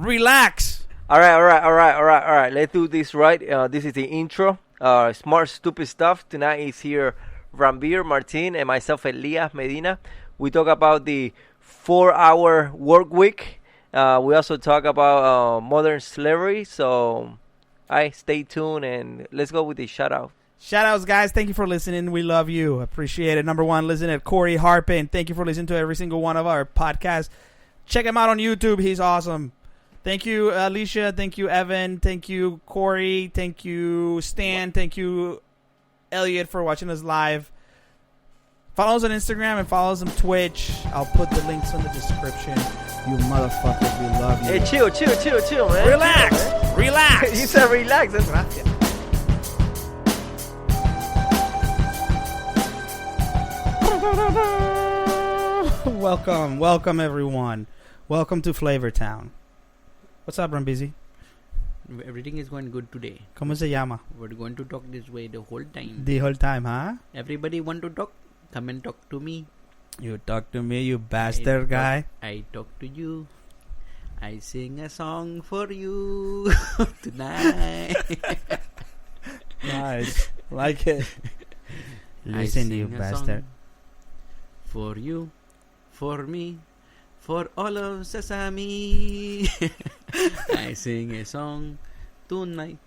Relax. All right. Let's do this right. This is the intro. Smart, stupid stuff. Tonight is here Rambir, Martin, and myself, Elias Medina. We talk about the 4-hour work week. We also talk about modern slavery. So, stay tuned and let's go with the shout out. Shout outs, guys. Thank you for listening. We love you. Appreciate it. Number one, listen at Corey Harpin. Thank you for listening to every single one of our podcasts. Check him out on YouTube. He's awesome. Thank you, Alicia. Thank you, Evan. Thank you, Corey. Thank you, Stan. Thank you, Elliot, for watching us live. Follow us on Instagram and follow us on Twitch. I'll put the links in the description. You motherfuckers, we love you. Hey, chill, man. Relax. Chill, man. Relax. You said relax. That's right. Welcome, everyone. Welcome to Flavor Town. What's up, Rambizi? Everything is going good today. ¿Cómo se llama? We're going to talk this way the whole time. The whole time, huh? Everybody want to talk? Come and talk to me. You talk to me, you bastard guy. I talk to you. I sing a song for you tonight. Nice. Like it. Listen to you, bastard. For you, for me, for all of Sesame. I sing a song tonight.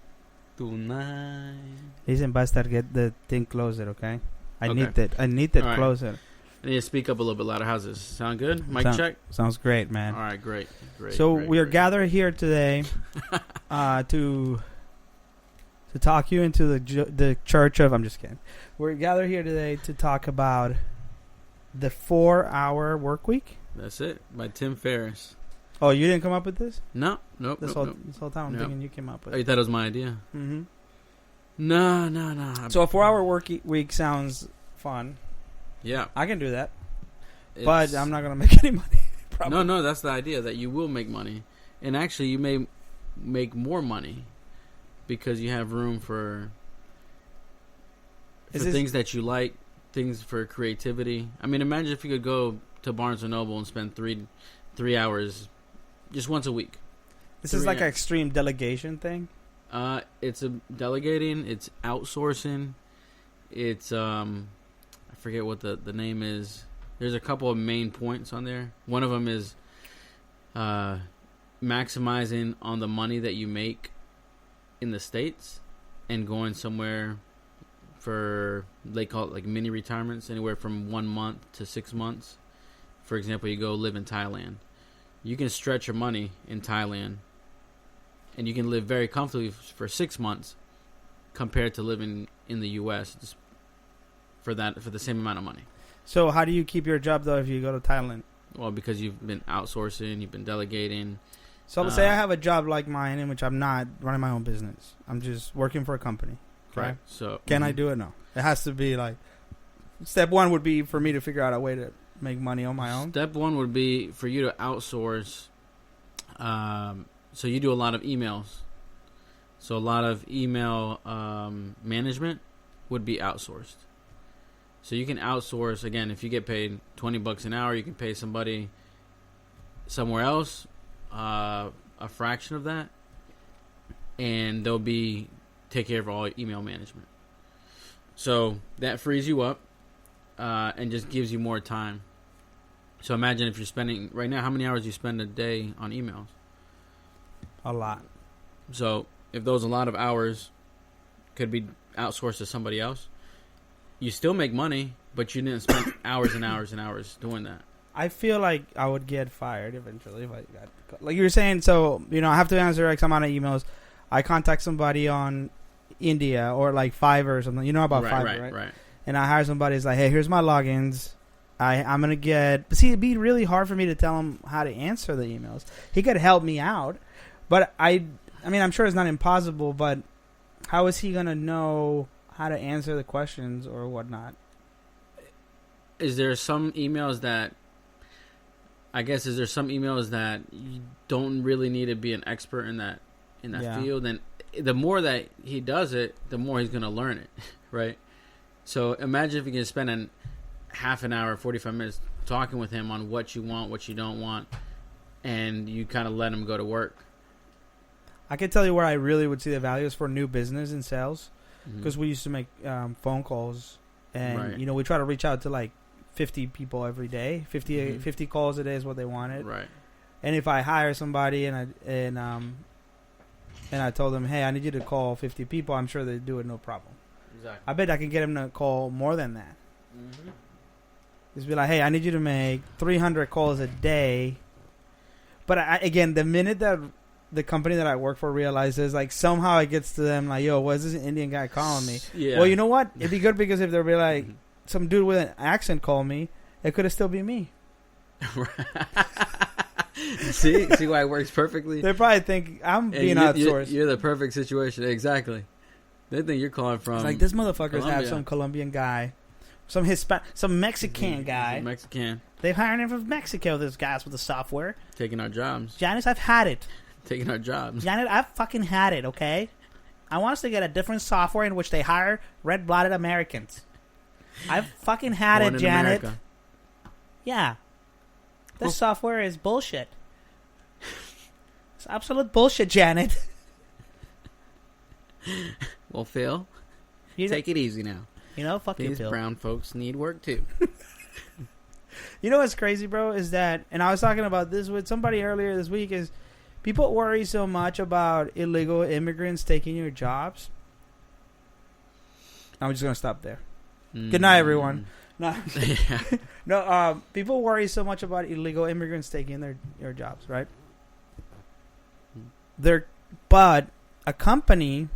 Listen, bastard, get the thing closer, okay? I need it right. closer. I need to speak up a little bit louder. How's this? Sound good? Mic check? Sounds great, man. All right, great. So we are gathered here today to talk you into the church of... I'm just kidding. We're gathered here today to talk about the 4-hour work week. That's it, by Tim Ferriss. Oh, you didn't come up with this? Nope. This whole time I'm thinking you came up with it. Oh, you thought it was my idea? Mm-hmm. No. So a 4-hour work week sounds fun. Yeah. I can do that. But I'm not going to make any money. Probably. No, that's the idea, that you will make money. And actually, you may make more money because you have room for things that you like, things for creativity. I mean, imagine if you could go to Barnes & Noble and spend 3 hours just once a week. This is like an extreme delegation thing? It's a delegating, it's outsourcing, it's I forget what the name is. There's a couple of main points on there. One of them is maximizing on the money that you make in the States and going somewhere for, they call it like mini retirements, anywhere from 1 month to 6 months. For example, you go live in Thailand. You can stretch your money in Thailand and you can live very comfortably for 6 months compared to living in the U.S. just for the same amount of money. So how do you keep your job, though, if you go to Thailand? Well, because you've been outsourcing, you've been delegating. So say I have a job like mine in which I'm not running my own business. I'm just working for a company. Okay? Right. So can I do it? No. It has to be like, step one would be for me to figure out a way to make money on my own. Step one would be for you to outsource. So you do a lot of emails. So a lot of email management would be outsourced. So you can outsource, again, if you get paid $20 an hour, you can pay somebody somewhere else a fraction of that, and they'll take care of all your email management. So that frees you up and just gives you more time. So imagine if you're spending, right now, how many hours you spend a day on emails? A lot. So if those a lot of hours could be outsourced to somebody else, you still make money, but you didn't spend hours and hours and hours doing that. I feel like I would get fired eventually if I got, like you were saying. So I have to answer X amount of emails. I contact somebody on India or like Fiverr or something. You know about Fiverr, right? And I hire somebody. It's like, hey, here's my logins. I'm gonna get. But see, it'd be really hard for me to tell him how to answer the emails. He could help me out, but I mean, I'm sure it's not impossible. But how is he gonna know how to answer the questions or whatnot? Is there some emails that you don't really need to be an expert in that field? And the more that he does it, the more he's going to learn it, right? So imagine if you can spend a half an hour, 45 minutes talking with him on what you want, what you don't want, and you kind of let him go to work. I can tell you where I really would see the value is for new business and sales, because we used to make phone calls, and we try to reach out to like 50 people every day. 50 calls a day is what they wanted. Right. And if I hire somebody and I told them, hey, I need you to call 50 people, I'm sure they'd do it no problem. Exactly. I bet I can get them to call more than that. Just be like, hey, I need you to make 300 calls a day. But again, the minute that the company that I work for realizes, like, somehow it gets to them, like, yo, why is this Indian guy calling me? Yeah. Well, you know what? It'd be good, because if they'll be like, some dude with an accent called me, it could have still be me. See why it works perfectly? They probably think I'm being outsourced. You're the perfect situation. Exactly. They think you're calling from... It's like, this motherfuckers Colombia. have some Colombian guy, some Mexican guy. Mexican. They've hired him from Mexico, this guys with the software. Taking our jobs. Janice, I've had it. Taking our jobs. Janet, I've fucking had it, okay? I want us to get a different software in which they hire red-blooded Americans. I've fucking had Born it, in Janet. America. Yeah. This software is bullshit. It's absolute bullshit, Janet. Well, Phil, take it easy now. Fuck you, These Phil. brown folks need work, too. You know what's crazy, bro, is that, and I was talking about this with somebody earlier this week, is people worry so much about illegal immigrants taking your jobs. I'm just going to stop there. Good night, everyone. No, no. People worry so much about illegal immigrants taking their jobs, right? But a company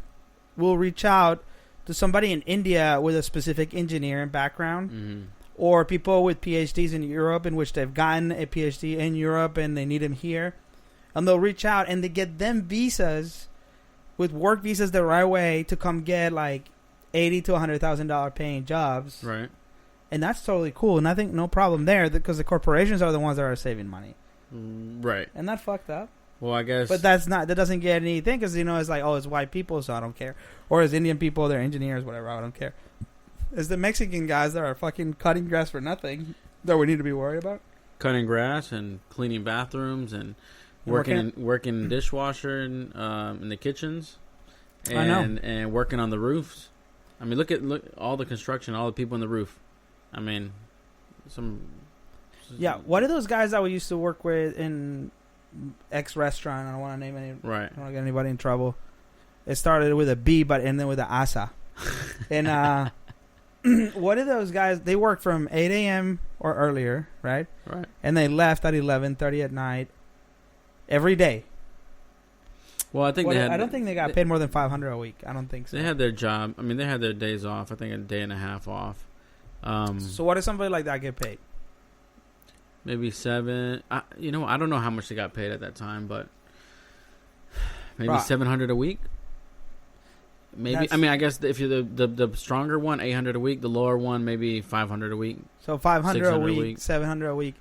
will reach out to somebody in India with a specific engineering background, or people with PhDs in Europe, in which they've gotten a PhD in Europe and they need them here, and they'll reach out and they get them visas, with work visas the right way, to come get like $80,000 to $100,000 paying jobs, right? And that's totally cool, and I think no problem there, because the corporations are the ones that are saving money, right? And that fucked up. Well, I guess, but that doesn't get anything, because it's like, oh, it's white people, so I don't care, or it's Indian people, they're engineers, whatever, I don't care. It's the Mexican guys that are fucking cutting grass for nothing that we need to be worried about. Cutting grass and cleaning bathrooms and working dishwasher in the kitchens, and I know. And working on the roofs. I mean, look all the construction, all the people on the roof. I mean, what are those guys that we used to work with in X restaurant? I don't want to name any. Right. I don't want to get anybody in trouble. It started with a B, but ended with an asa. And what are those guys? They work from 8 a.m. or earlier, right? Right. And they left at 11:30 at night every day. Well, I think I don't think they got paid more than $500 a week. I don't think so. They had their job. I mean, they had their days off. I think a day and a half off. So what does somebody like that get paid? Maybe 7. I don't know how much they got paid at that time, but maybe $700 a week. Maybe. I mean, I guess if you're the stronger one, $800 a week. The lower one, maybe $500 a week. So $500 a week, $700 a week.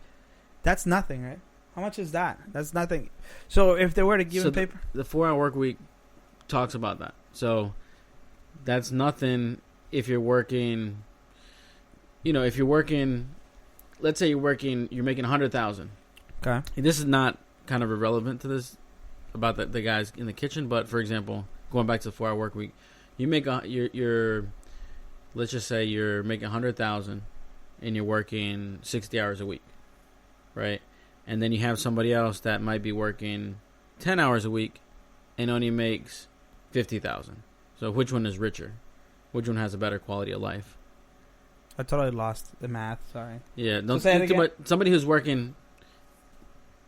That's nothing, right? How much is that? That's nothing. So if they were to give a paper, the 4-hour work week talks about that. So that's nothing if you're working. If you're working, let's say you're making $100,000. Okay. This is not kind of irrelevant to this about the guys in the kitchen, but for example, going back to the 4-hour work week, you make let's just say you're making $100,000 and you're working 60 hours a week, right? And then you have somebody else that might be working 10 hours a week and only makes $50,000. So which one is richer? Which one has a better quality of life? I totally lost the math. Sorry. Yeah, don't think about somebody who's working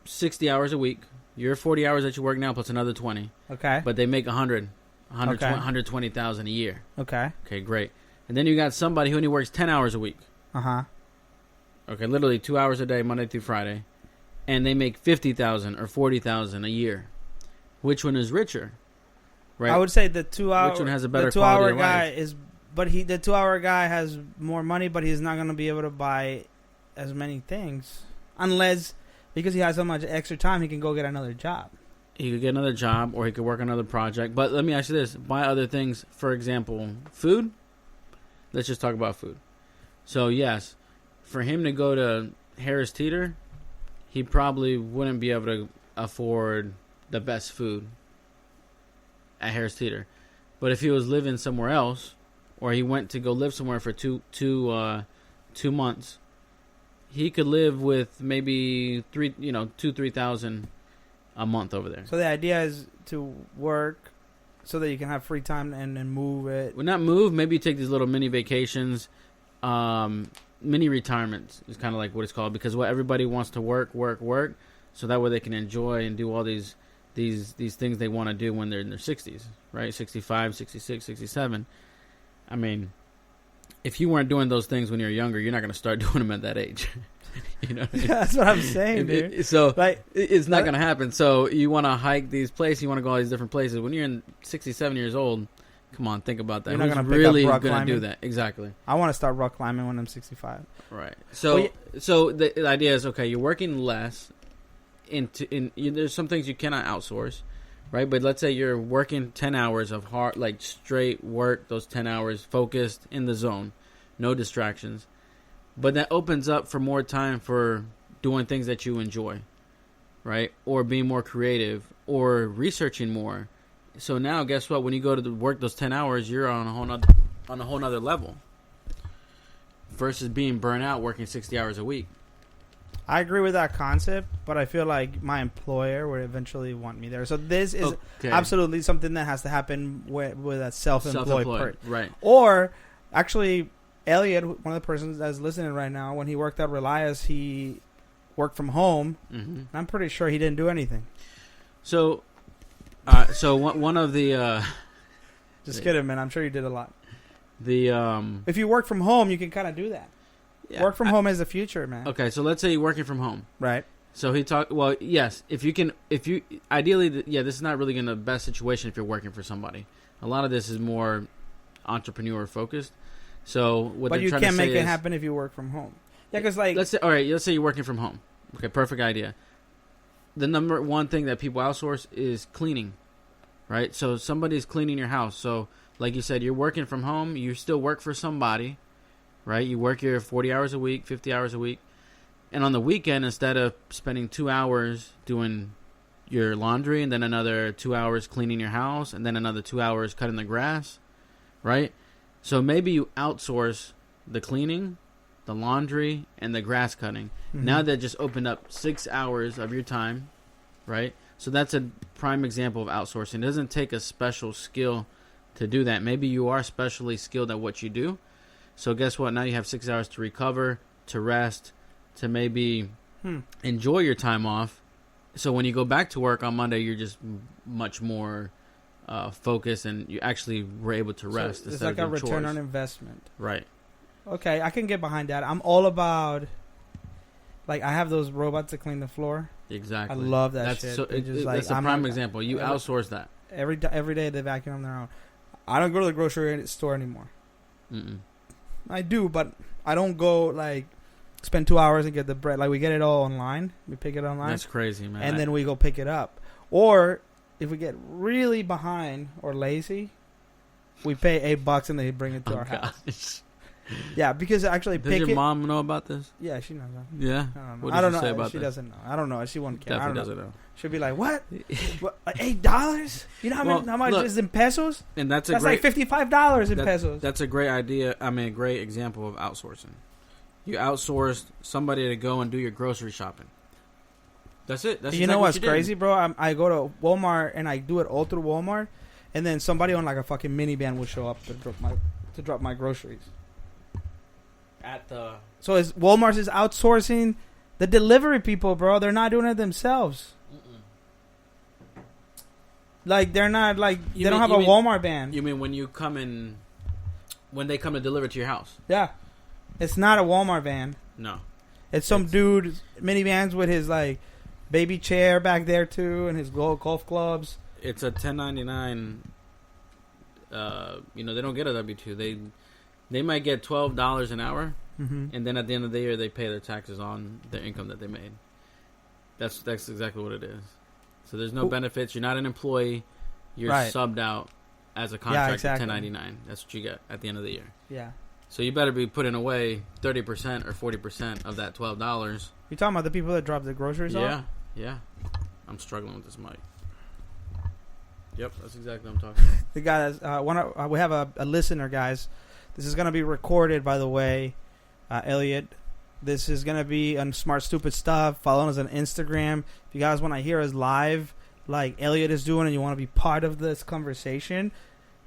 60 hours a week. You're 40 hours that you work now plus another 20. Okay. But they make 120,000 a year. Okay. Okay, great. And then you got somebody who only works 10 hours a week. Uh-huh. Okay, literally 2 hours a day, Monday through Friday. And they make $50,000 or $40,000 a year. Which one is richer? Right. I would say the 2 hour. Which one has a better quality of life? The 2-hour guy is, but the 2-hour guy has more money, but he's not going to be able to buy as many things unless because he has so much extra time, he can go get another job. He could get another job, or he could work on another project. But let me ask you this: buy other things. For example, food. Let's just talk about food. So yes, for him to go to Harris Teeter, he probably wouldn't be able to afford the best food. at Harris Teeter. But if he was living somewhere else, or he went to go live somewhere for 2 months, he could live with maybe 3,000 a month over there. So the idea is to work so that you can have free time and move it. Well, not move. Maybe you take these little mini vacations, mini retirements is kind of like what it's called, because what everybody wants to work, so that way they can enjoy and do all these things they want to do when they're in their 60s, right? 65, 66, 67. I mean, if you weren't doing those things when you're younger, you're not going to start doing them at that age. You know what I mean? Yeah, that's what I'm saying, dude. So it's not going to happen. So you want to hike these places, you want to go all these different places. When you're 67 years old, come on, think about that. You're not Who's gonna really going to do that? Exactly. I want to start rock climbing when I'm 65. Right. So so the idea is, okay, you're working less. There's some things you cannot outsource, right? But let's say you're working 10 hours of hard, like straight work, those 10 hours focused in the zone, no distractions. But that opens up for more time for doing things that you enjoy, right? Or being more creative or researching more. So now, guess what? When you go to work those 10 hours, you're on a whole nother level versus being burnt out working 60 hours a week. I agree with that concept, but I feel like my employer would eventually want me there. So this is absolutely something that has to happen with a self-employed person. Right. Or, actually, Elliot, one of the persons that's listening right now, when he worked at Relias, he worked from home. Mm-hmm. And I'm pretty sure he didn't do anything. So one of the... Just kidding, man. I'm sure you did a lot. The if you work from home, you can kind of do that. Yeah, work from home is the future, man. Okay, so let's say you're working from home. Right. So he talked... Well, yes. Ideally, this is not really going to be the best situation if you're working for somebody. A lot of this is more entrepreneur-focused. So what but they're you trying can't to say make it is, happen if you work from home. Yeah, because like... Let's say you're working from home. Okay, perfect idea. The number one thing that people outsource is cleaning, right? So somebody's cleaning your house. So like you said, you're working from home. You still work for somebody, right? You work your 40 hours a week, 50 hours a week. And on the weekend, instead of spending 2 hours doing your laundry and then another 2 hours cleaning your house and then another 2 hours cutting the grass, right? So maybe you outsource the cleaning, the laundry, and the grass cutting. Mm-hmm. Now that just opened up 6 hours of your time, right? So that's a prime example of outsourcing. It doesn't take a special skill to do that. Maybe you are specially skilled at what you do. So guess what? Now you have 6 hours to recover, to rest, to maybe enjoy your time off. So when you go back to work on Monday, you're just much more... focus, and you actually were able to rest. So it's like a return on investment. Right. Okay, I can get behind that. I'm all about, like, I have those robots that clean the floor. Exactly. I love that shit. So that's a prime example. You outsource that. Every day they vacuum on their own. I don't go to the grocery store anymore. Mm-mm. I do, but I don't go, like, spend 2 hours and get the bread. Like, we get it all online. We pick it online. That's crazy, man. And then we go pick it up. Or... if we get really behind or lazy, we pay $8 and they bring it to our house. Yeah, because actually Does your mom know about this? Yeah, she knows that. Yeah? I don't know. Say about she this? doesn't know. I don't know. She won't care. Definitely doesn't know. She'll be like, what? What, $8? You know how much is in pesos? And that's like $55 in pesos. That's a great idea. I mean, a great example of outsourcing. You outsourced somebody to go and do your grocery shopping. That's it. That's you know what's crazy, bro? I go to Walmart and I do it all through Walmart, and then somebody on like a fucking minivan will show up to drop my groceries. So Walmart is outsourcing the delivery people, bro. They're not doing it themselves. Mm-mm. Like they're not like they don't have a Walmart van. You mean when they come to deliver to your house? Yeah, it's not a Walmart van. No, it's some dude minivans with his like. Baby chair back there too, and his golf clubs. It's a 1099. They don't get a W-2. They might get $12 an hour, and then at the end of the year they pay their taxes on their income that they made. That's exactly what it is. So there's no benefits. You're not an employee. You're subbed out as a contract at 1099. That's what you get at the end of the year. Yeah. So you better be putting away 30% or 40% of that $12. You talking about the people that drop the groceries off? Yeah. I'm struggling with this mic. Yep, that's exactly what I'm talking about. The guys, we have a listener, guys. This is gonna be recorded, by the way, Elliot. This is gonna be on Smart Stupid Stuff. Follow us on Instagram. If you guys want to hear us live, like Elliot is doing, and you want to be part of this conversation,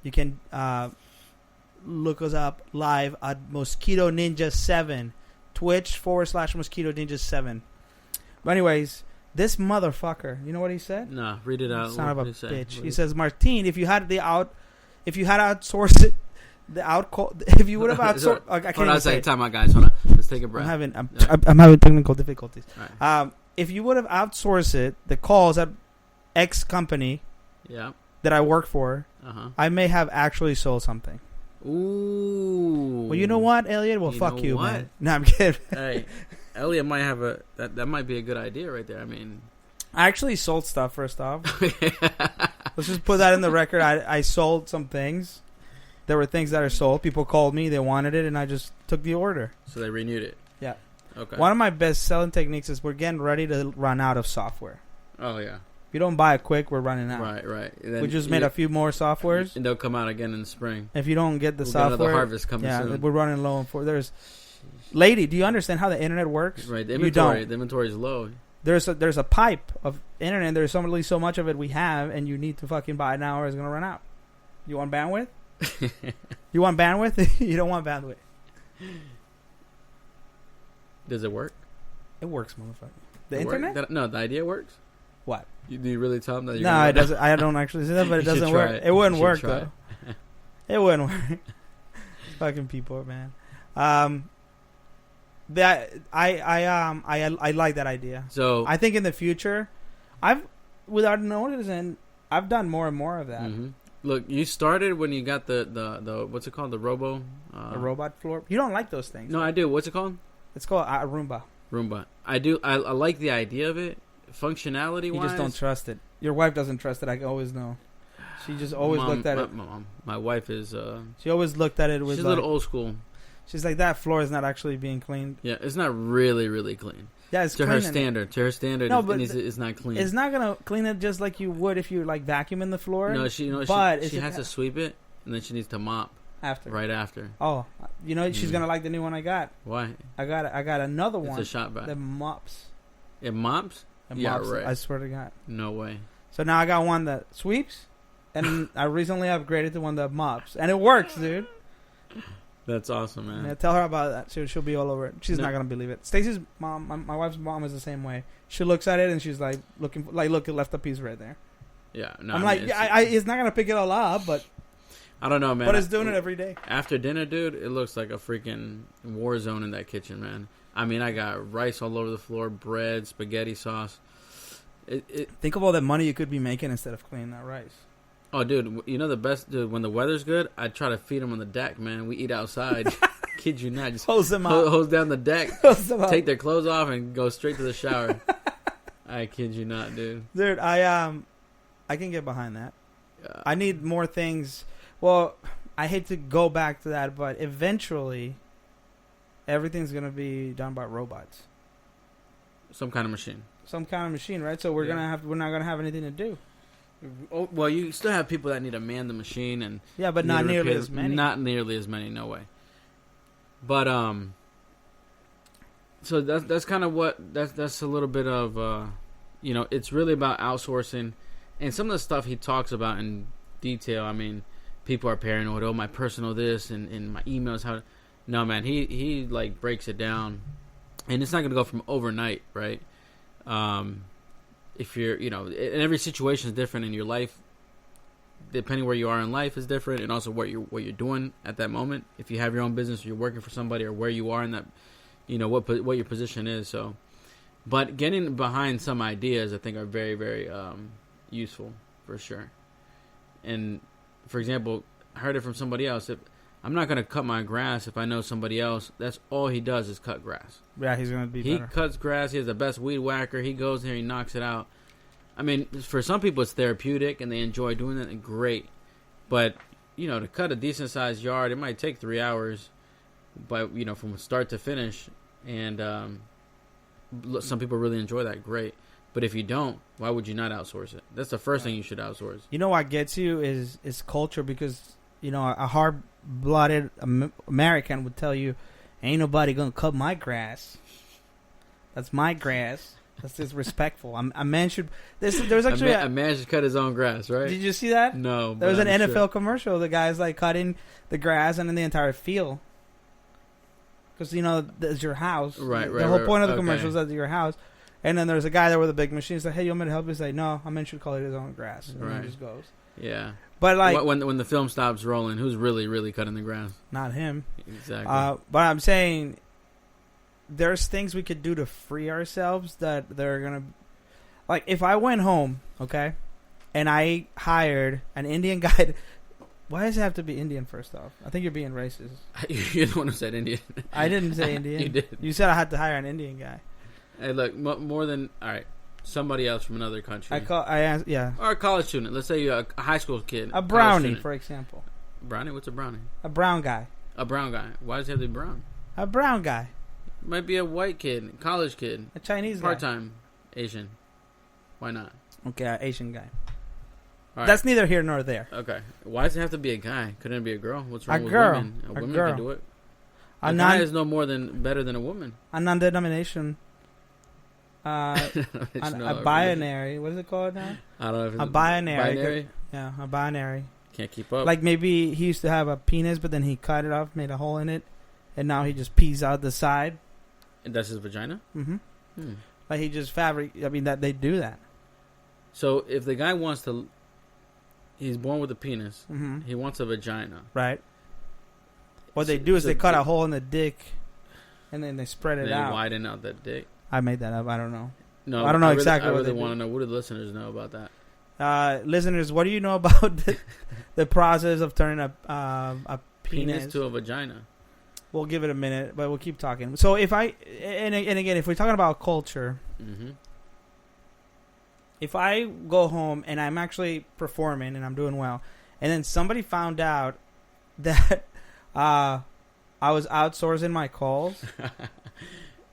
you can look us up live at Mosquito Ninja 7, Twitch/Mosquito Ninja 7. But anyways, this motherfucker, you know what he said? Nah, read it out. Son of a bitch. He says, Martin, if you had outsourced it, if you would have outsourced, I can't even say it. Time out, guys. Hold on. Let's take a breath. I'm having technical difficulties. Right. If you would have outsourced it, the calls at X company, that I work for, I may have actually sold something. Ooh. Well, you know what, Elliot? Well, fuck you, man. No, I'm kidding. Hey, Elliot might have that might be a good idea right there. I mean, I actually sold stuff. First off, let's just put that in the record. I sold some things. There were things that are sold. People called me, they wanted it, and I just took the order. So they renewed it. Yeah. Okay. One of my best selling techniques is we're getting ready to run out of software. Oh yeah. If you don't buy it quick, we're running out. Right. We just made a few more softwares, and they'll come out again in the spring. If you don't get the software, another harvest coming soon. We're running low on there's. Lady, do you understand how the internet works? Right, the inventory is low. There's a pipe of internet. There's only so much of it we have, and you need to fucking buy it now, or it's gonna run out. You want bandwidth? You want bandwidth? You don't want bandwidth. Does it work? It works, motherfucker. The internet? No, the idea works. What? Do you really tell them that? No, it doesn't. I don't actually say that, but it doesn't work. It wouldn't work though. It wouldn't work. Fucking people, man. That I like that idea. So I think in the future, without noticing, I've done more and more of that. Mm-hmm. Look, you started when you got the what's it called, the robo, the robot floor. You don't like those things. No, I do. What's it called? It's called a Roomba. Roomba. I do. I like the idea of it, functionality. You just don't trust it. Your wife doesn't trust it. I always know. She just always looked at it. My wife is. She always looked at it with. She's a little old school. She's like, that floor is not actually being cleaned. Yeah, it's not really, really clean. Yeah, it's to her standard. To her standard, no, but it's not clean. It's not gonna clean it just like you would if you like vacuuming the floor. No, she has to sweep it, and then she needs to mop after. Right after. Oh, she's gonna like the new one I got. Why? I got another one. It's a shot back. That mops. It mops? Yeah, right. I swear to God. No way. So now I got one that sweeps, and I recently upgraded to one that mops, and it works, dude. That's awesome, man. Yeah, tell her about that. She'll be all over it. She's not gonna believe it. Stacy's mom, my wife's mom, is the same way. She looks at it and she's like, look, it left a piece right there. Yeah, no. I'm like, it's not gonna pick it all up, but I don't know, man. But it's doing it every day. After dinner, dude, it looks like a freaking war zone in that kitchen, man. I mean, I got rice all over the floor, bread, spaghetti sauce. Think of all that money you could be making instead of cleaning that rice. Oh, dude, you know the best, dude, when the weather's good, I try to feed them on the deck, man. We eat outside. Kid you not. Just hose them out. Hose down the deck. Take their clothes off and go straight to the shower. I kid you not, dude. Dude, I can get behind that. I need more things. Well, I hate to go back to that, but eventually everything's going to be done by robots. Some kind of machine. Some kind of machine, right? So we're not going to have anything to do. Oh, well, you still have people that need to man the machine, and but not nearly as many. Not nearly as many, no way. But so that's kind of what that's a little bit of it's really about outsourcing, and some of the stuff he talks about in detail. I mean, people are paranoid. Oh, my personal this and my emails. How? No, man. He like breaks it down, and it's not going to go from overnight, right? If you're, and every situation is different in your life. Depending where you are in life is different, and also what you're doing at that moment. If you have your own business, or you're working for somebody, or where you are in that, what your position is. So, but getting behind some ideas, I think, are very, very useful for sure. And for example, I heard it from somebody else. If I'm not going to cut my grass, if I know somebody else, that's all he does is cut grass. Yeah, he's going to be better. He cuts grass. He has the best weed whacker. He goes there, he knocks it out. I mean, for some people it's therapeutic and they enjoy doing that, and great. But, to cut a decent-sized yard, it might take 3 hours, but, from start to finish. And some people really enjoy that, great. But if you don't, why would you not outsource it? That's the first thing you should outsource. You know what gets you is culture, because you know a hard-blooded American would tell you, "Ain't nobody gonna cut my grass. That's my grass. That's disrespectful." A man should. There was actually a man should cut his own grass, right? Did you see that? No. There was an NFL commercial. The guy's like cutting the grass and in the entire field. Because, you know, that's your house. Right. The whole point of the commercial is that's your house. And then there's a guy there with a big machine. He's like, "Hey, you want me to help you?" He's like, "No, a man should cut his own grass." And he just goes. Yeah. But like when the film stops rolling, who's really cutting the grass? Not him. Exactly. But I'm saying there's things we could do to free ourselves that they're gonna, like, if I went home, okay, and I hired an Indian guy. Why does it have to be Indian? First off, I think you're being racist. You're the one who said Indian. I didn't say Indian. You did. You said I had to hire an Indian guy. Hey, look, more than all right. Somebody else from another country. I asked, yeah. Or a college student. Let's say you're a high school kid. A brownie, for example. Brownie? What's a brownie? A brown guy. A brown guy. Why does it have to be brown? A brown guy. Might be a white kid, college kid, a Chinese part-time Asian. Why not? Okay, an Asian guy. All right. That's neither here nor there. Okay. Why does it have to be a guy? Couldn't it be a girl? What's wrong with girl. women? A woman girl. can do it. A guy is no more than better than a woman. A non-denomination. A binary. What is it called now? I don't know. If it's a binary. Binary? Yeah, a binary. Can't keep up. Like maybe he used to have a penis, but then he cut it off, made a hole in it, and now he just pees out the side. And that's his vagina? Mm-hmm. Like he just that they do that. So if the guy wants to, he's born with a penis. Mm-hmm. He wants a vagina. Right. What they do is they cut a hole in the dick, and then they spread it out. They widen out that dick. I made that up. I don't know. No, I don't know exactly. I what really they want to know. What do the listeners know about that? Listeners, what do you know about the process of turning a penis to a vagina? We'll give it a minute, but we'll keep talking. So if I and again, if we're talking about culture, if I go home and I'm actually performing and I'm doing well, and then somebody found out that I was outsourcing my calls,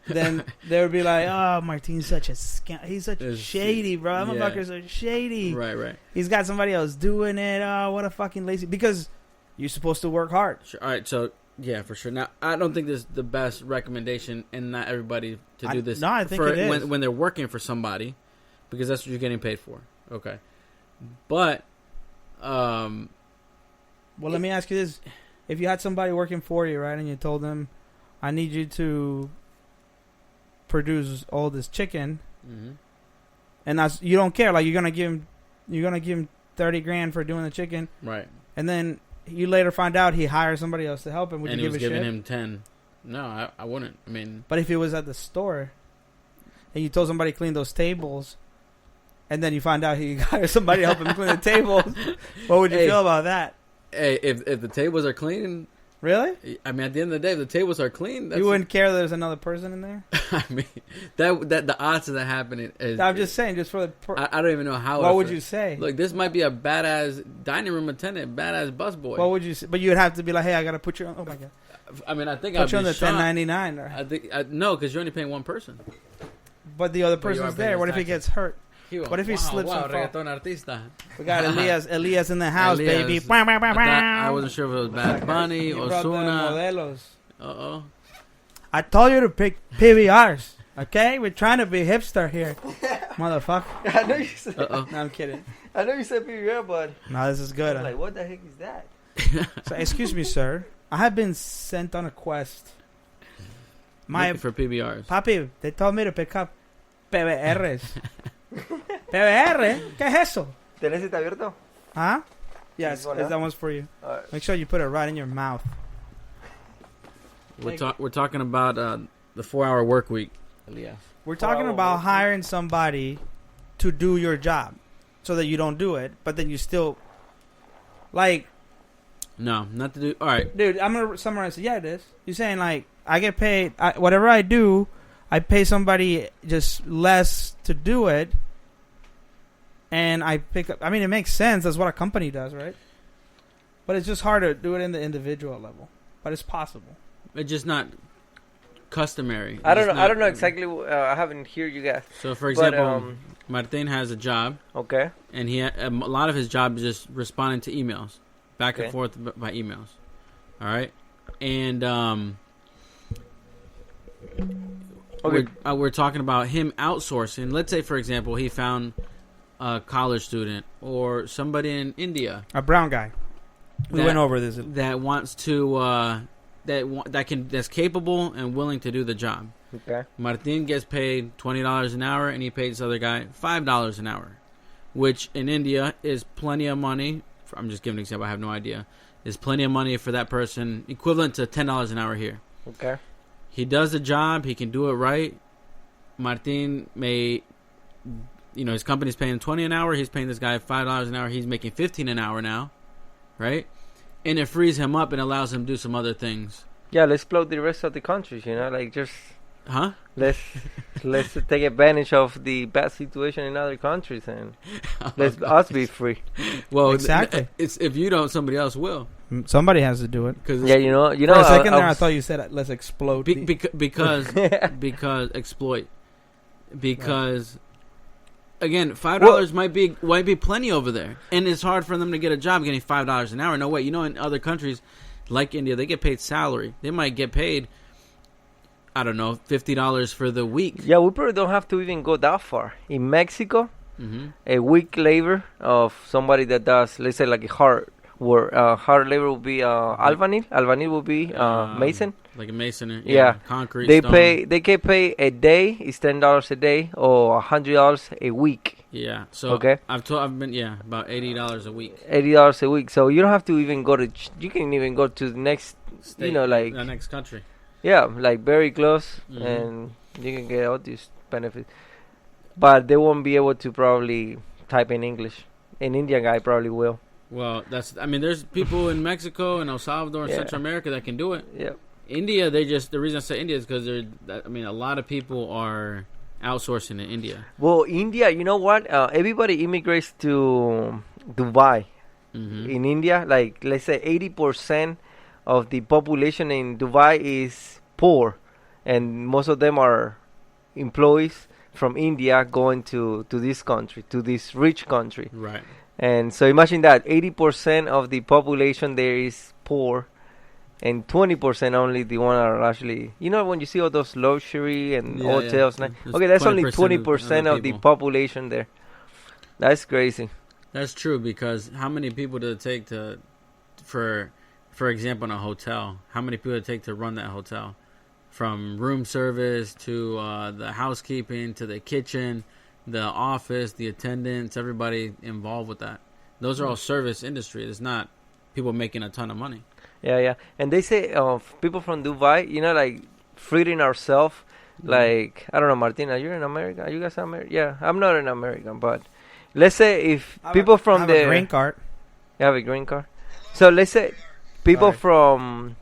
then they would be like, "Oh, Martin's such a scam. He's such a shady, bro. That motherfucker's so shady. Right. He's got somebody else doing it. Oh, what a fucking lazy. Because you're supposed to work hard." Sure. All right, so yeah, for sure. Now, I don't think this is the best recommendation, and not everybody to do this. No, I think it is when they're working for somebody, because that's what you're getting paid for. Okay, but well, let me ask you this: if you had somebody working for you, right, and you told them, "I need you to produce all this chicken," and that's, you don't care, like you're gonna give him 30 grand for doing the chicken, right? And then you later find out he hired somebody else to help him. Would you give a shit? And he was giving him 10. No, I wouldn't. I mean, but if it was at the store, and you told somebody to clean those tables, and then you find out he hired somebody to help him clean the tables, what would you feel about that? Hey, if the tables are clean. Really? I mean, at the end of the day, if the tables are clean, you wouldn't care there's another person in there? I mean, that the odds of that happening is... I'm just saying, just for the... I don't even know how... What would you say? Look, this might be a badass dining room attendant, badass busboy. What would you say? But you would have to be like, "Hey, I got to put you on..." Oh, my God. I mean, I think I'd be on the shocked. $10.99. Or... I think... no, because you're only paying one person. But the other person's there. What if he gets hurt? What if he slips and falls? Artista. We got Elias in the house, baby. I wasn't sure if it was Bad Bunny, Ozuna. Uh-oh. I told you to pick PBRs, okay? We're trying to be hipster here, motherfucker. I know you said... No, I'm kidding. I know you said PBR, but... No, this is good. I'm like, what the heck is that? So, excuse me, sir. I have been sent on a quest. Looking for PBRs. Papi, they told me to pick up PBRs. PBR? ¿Qué es eso? ¿Tenés este abierto? Huh? Yes, that one's for you. Right. Make sure you put it right in your mouth. We're talking about the 4-hour work week, Elias. We're talking about hiring somebody to do your job so that you don't do it, but then you still... Like... No, not to do... All right. Dude, I'm going to summarize it. Yeah, it is. You're saying, like, I get paid... whatever I do, I pay somebody just less to do it, and I pick up... I mean, it makes sense. That's what a company does, right? But it's just hard to do it in the individual level. But it's possible. It's just not customary. I don't know exactly. I haven't heard you guys. So, for example, Martin has a job. Okay. And a lot of his job is just responding to emails, back and forth by emails. All right, and we're talking about him outsourcing. Let's say, for example, he found a college student or somebody in India, a brown guy. We went over this. That wants to that's capable and willing to do the job. Okay. Martin gets paid $20 an hour, and he pays this other guy $5 an hour, which in India is plenty of money. I'm just giving an example. I have no idea. Is plenty of money for that person, equivalent to $10 an hour here. Okay. He does the job. He can do it right. Martin may, his company's paying $20 an hour. He's paying this guy $5 an hour. He's making $15 an hour now, right? And it frees him up and allows him to do some other things. Yeah, let's explode the rest of the countries. Like just. Huh? Let's take advantage of the bad situation in other countries and let us be free. Well, exactly. It's if you don't, somebody else will. Somebody has to do it. Yeah, you know. For a second I thought you said let's explode. Because exploit. Because again, $5 might be plenty over there, and it's hard for them to get a job getting $5 an hour. No way. In other countries like India, they get paid salary. They might get paid, I don't know, $50 for the week. Yeah, we probably don't have to even go that far. In Mexico, a week labor of somebody that does, let's say, like a hard work, hard labor will be albañil. Albañil will be mason. Like a mason. Yeah. Concrete. They stone. They can pay a day is $10 a day or $100 a week. Yeah. So okay. I've been about $80 a week. $80 a week. So you don't have to even go to. You can even go to the next state, like the next country. Yeah, like very close, and you can get all these benefits. But they won't be able to probably type in English. An Indian guy probably will. Well, there's people in Mexico and El Salvador and Central America that can do it. Yeah. India, the reason I say India is because a lot of people are outsourcing in India. Well, India, you know what? Everybody immigrates to Dubai. In India, like let's say 80% of the population in Dubai is poor, and most of them are employees from India going to this country, to this rich country. Right. And so imagine that 80% of the population there is poor, and 20% only the one are actually, when you see all those luxury and hotels. Yeah. Okay, that's only 20% of the population there. That's crazy. That's true, because how many people does it take for example, in a hotel, how many people does it take to run that hotel? From room service to the housekeeping to the kitchen, the office, the attendants, everybody involved with that. Those are all service industry. It's not people making a ton of money. Yeah. And they say people from Dubai, like freeing ourselves. Like, I don't know, Martin, are you in America? Are you guys American? Yeah, I'm not an American, but let's say if people from I have a green card. You have a green card? So let's say people from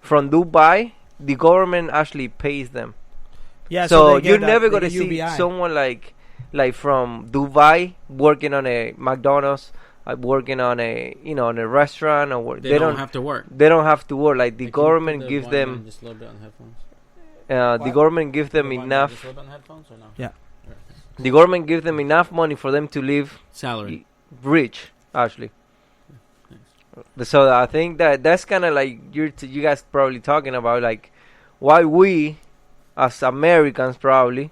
Dubai, the government actually pays them. Yeah, so you're never going to see someone like from Dubai working on a McDonald's, working on a on a restaurant, or they don't have to work. They don't have to work. Like the government gives them. Just a little bit on the headphones. The government gives them enough. Just a little bit on the headphones or no? Yeah. The government gives them enough money for them to live salary rich, actually. So I think that's kind of like you guys probably talking about, like why we as Americans probably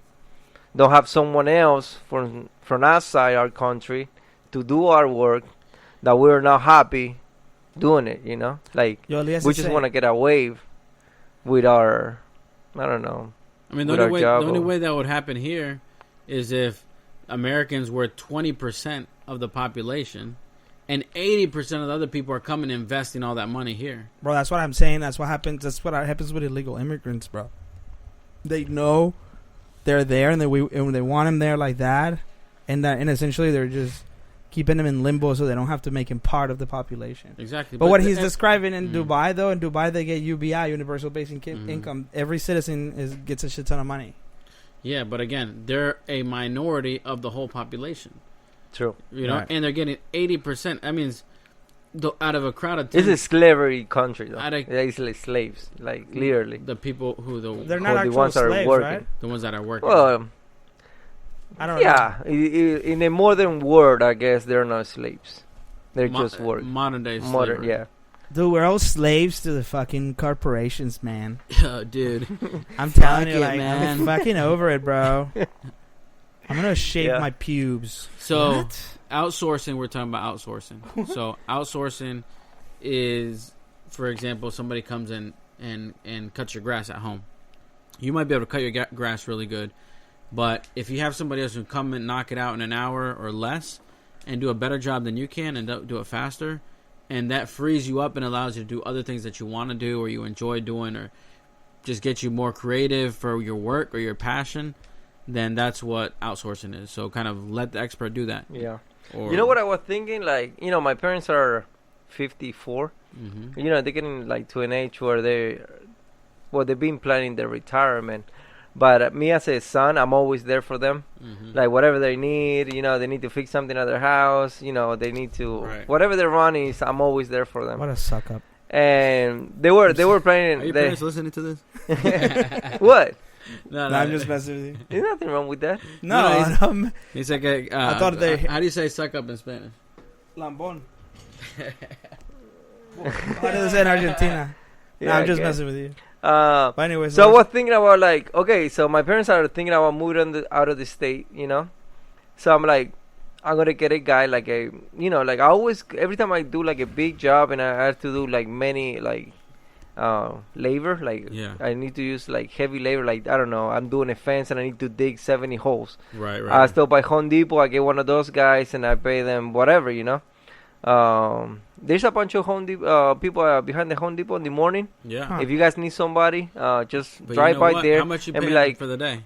don't have someone else from outside our country to do our work, that we're not happy doing it, like we just want to get away with our, I don't know. I mean, the only way that would happen here is if Americans were 20% of the population, and 80% of the other people are coming and investing all that money here. Bro, that's what I'm saying. That's what happens. That's what happens with illegal immigrants, bro. They know they're there, and they want them there like that, and essentially they're just keeping them in limbo so they don't have to make him part of the population. Exactly. But what he's describing in Dubai, though, in Dubai they get UBI, Universal Basic Income. Every citizen gets a shit ton of money. Yeah, but again, they're a minority of the whole population. True. Right. And they're getting 80%. That means out of a crowd of 10, It's a slavery country, though. Out of- It's like slaves, like literally. the people who They're not the actual ones that are slaves, working. right? the ones that are working. Well, I don't know. yeah. In a modern world, I guess they're not slaves. They're just work. Modern day Modern, slavery. yeah. Dude, we're all slaves to the fucking corporations, man. Dude. I'm telling you, Fuck it, like, man. I'm fucking over it, bro. I'm gonna shave Yeah. my pubes. So What? outsourcing, we're talking about outsourcing. So outsourcing is, for example, somebody comes in and cuts your grass at home. You might be able to cut your grass really good, but if you have somebody else who come and knock it out in an hour or less and do a better job than you can and do it faster, and that frees you up and allows you to do other things that you want to do or you enjoy doing or just get you more creative for your work or your passion, then that's what outsourcing is. So kind of let the expert do that. Yeah. Or, You know what I was thinking? Like, my parents are 54. Mhm. They're getting like to an age where they've been planning their retirement. But me as a son, I'm always there for them. Mhm. Like whatever they need, they need to fix something at their house. They need to Right. whatever their run is. I'm always there for them. What a suck up. And they were planning. Are your parents listening to this? What? No, No, I'm just messing with you. There's nothing wrong with that. No, no, He's like, I thought they- how do you say suck up in Spanish? Lambón. How does it say in Argentina? No, I'm just messing with you. But anyways, So I was thinking about like, okay, so my parents are thinking about moving out of the state, So I'm like, I'm gonna get a guy like like I always, every time I do like a big job and I have to do like many like labor, like Yeah. I need to use like heavy labor, like I don't know, I'm doing a fence and I need to dig 70 holes. Right, I stop by Home Depot, I get one of those guys and I pay them whatever, There's a bunch of people behind the Home Depot in the morning. Yeah. Huh. If you guys need somebody, just But drive you know by what? there How much you and pay be like for the day?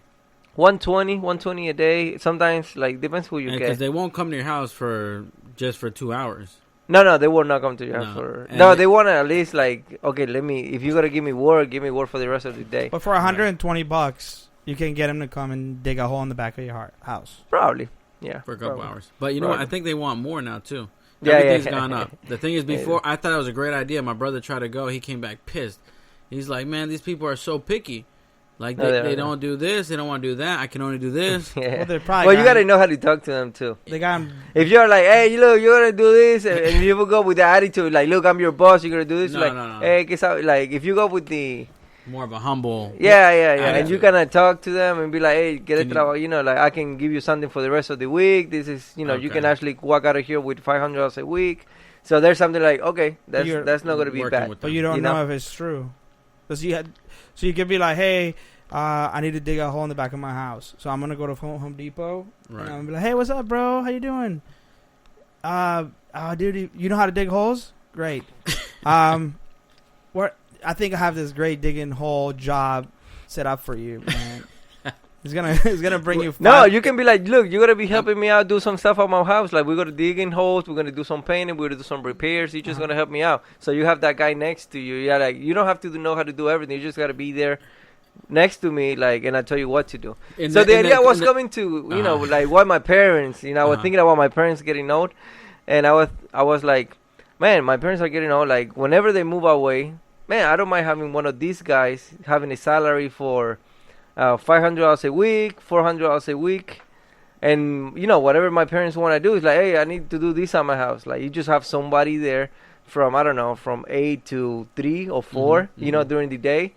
120 a day. Sometimes like depends who you Because get. they won't come to your house for 2 hours. No, they will not come to your house No. for. And No, they- they want to at least like, okay, if you gotta give me work for the rest of the day. But for $120, you can get him to come and dig a hole in the back of your house. Probably, yeah. For a couple probably. hours. But you know what? I Probably. think they want more now, too. Yeah, Everything's yeah. gone up. The thing is, before, I thought it was a great idea. My brother tried to go. He came back pissed. He's like, man, these people are so picky. Like, No, they don't do this. They don't want to do that. I can only do this. Yeah. Well, they're probably Well, you got gotta him- know how to talk to them too. They got him. If you're like, hey, look, you're gonna do this, and you will go with the attitude, like, look, I'm your boss, you're gonna do this. No, like, no. hey, guess out. Like, if you go with the More of a humble. yeah, and Attitude. you gonna talk to them and be like, hey, get a Can you- trabajo, like I can give you something for the rest of the week. This is, you Okay. can actually walk out of here with $500 a week. So there's something like, okay, You're that's not gonna be working bad. with But you don't You know know? if it's true. So you could be like, hey, I need to dig a hole in the back of my house. So I'm going to go to Home Depot. Right. And I'm going to be like, hey, what's up, bro? How you doing? Dude, you know how to dig holes? Great. I think I have this great digging hole job set up for you, man. He's gonna bring you. No, you can be like, look, you gotta be helping me out, do some stuff at my house. Like we're gonna dig in holes, we're gonna do some painting, we're gonna do some repairs. You're just gonna help me out. So you have that guy next to you. Yeah, like you don't have to know how to do everything. You just gotta be there next to me, like, and I tell you what to do. So the idea was coming to like what my parents. I was thinking about my parents getting old, and I was like, man, my parents are getting old. Like whenever they move away, man, I don't mind having one of these guys having a salary for $500 a week, $400 a week, and whatever my parents want to do is like, hey, I need to do this at my house. Like you just have somebody there from I don't know, from 8 to 3 or 4, during the day,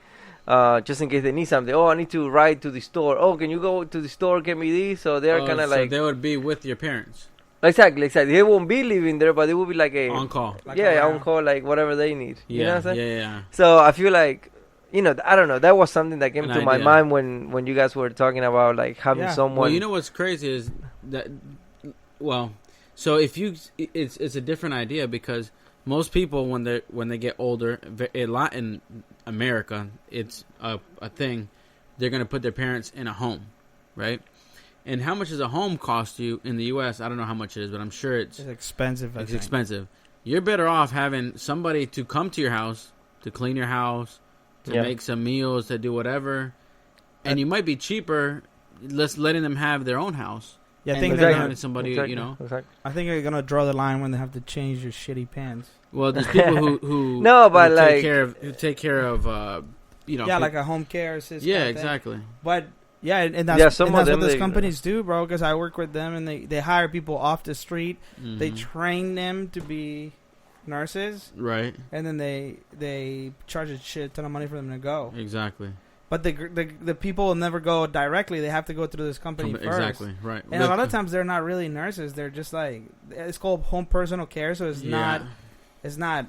just in case they need something. Oh, I need to ride to the store. Oh, can you go to the store get me this? So they're kind of like they would be with your parents exactly. They won't be living there, but they will be like a on call. Like on call, like whatever they need. Yeah, You know what I'm saying? yeah. So I feel like, I don't know. That was something that came An to my idea. mind when you guys were talking about like having Yeah. someone. Well, you know what's crazy is that. Well, so if it's a different idea because most people when they get older, a lot in America, it's a thing. They're gonna put their parents in a home, right? And how much does a home cost you in the U.S.? I don't know how much it is, but I'm sure it's expensive. It's expensive. You're better off having somebody to come to your house to clean your house, to make some meals, to do whatever, and you might be cheaper letting them have their own house Yeah, I And think they're they're having gonna, somebody, Exactly. you know. Exactly. I think they're gonna draw the line when they have to change your shitty pants. Well, there's people who No, but who like, take care of you know. Yeah, like a home care assistant. yeah, kind of thing. exactly. But yeah, and that's Yeah, some and of that's them, what those they- companies do, bro. Because I work with them, and they hire people off the street. They Mhm. train them to be nurses, Right. and then they charge a shit ton of money for them to go. Exactly. But the people will never go directly. They have to go through this company first. Exactly. Right. And a lot of times they're not really nurses. They're just like, it's called home personal care, so it's not it's not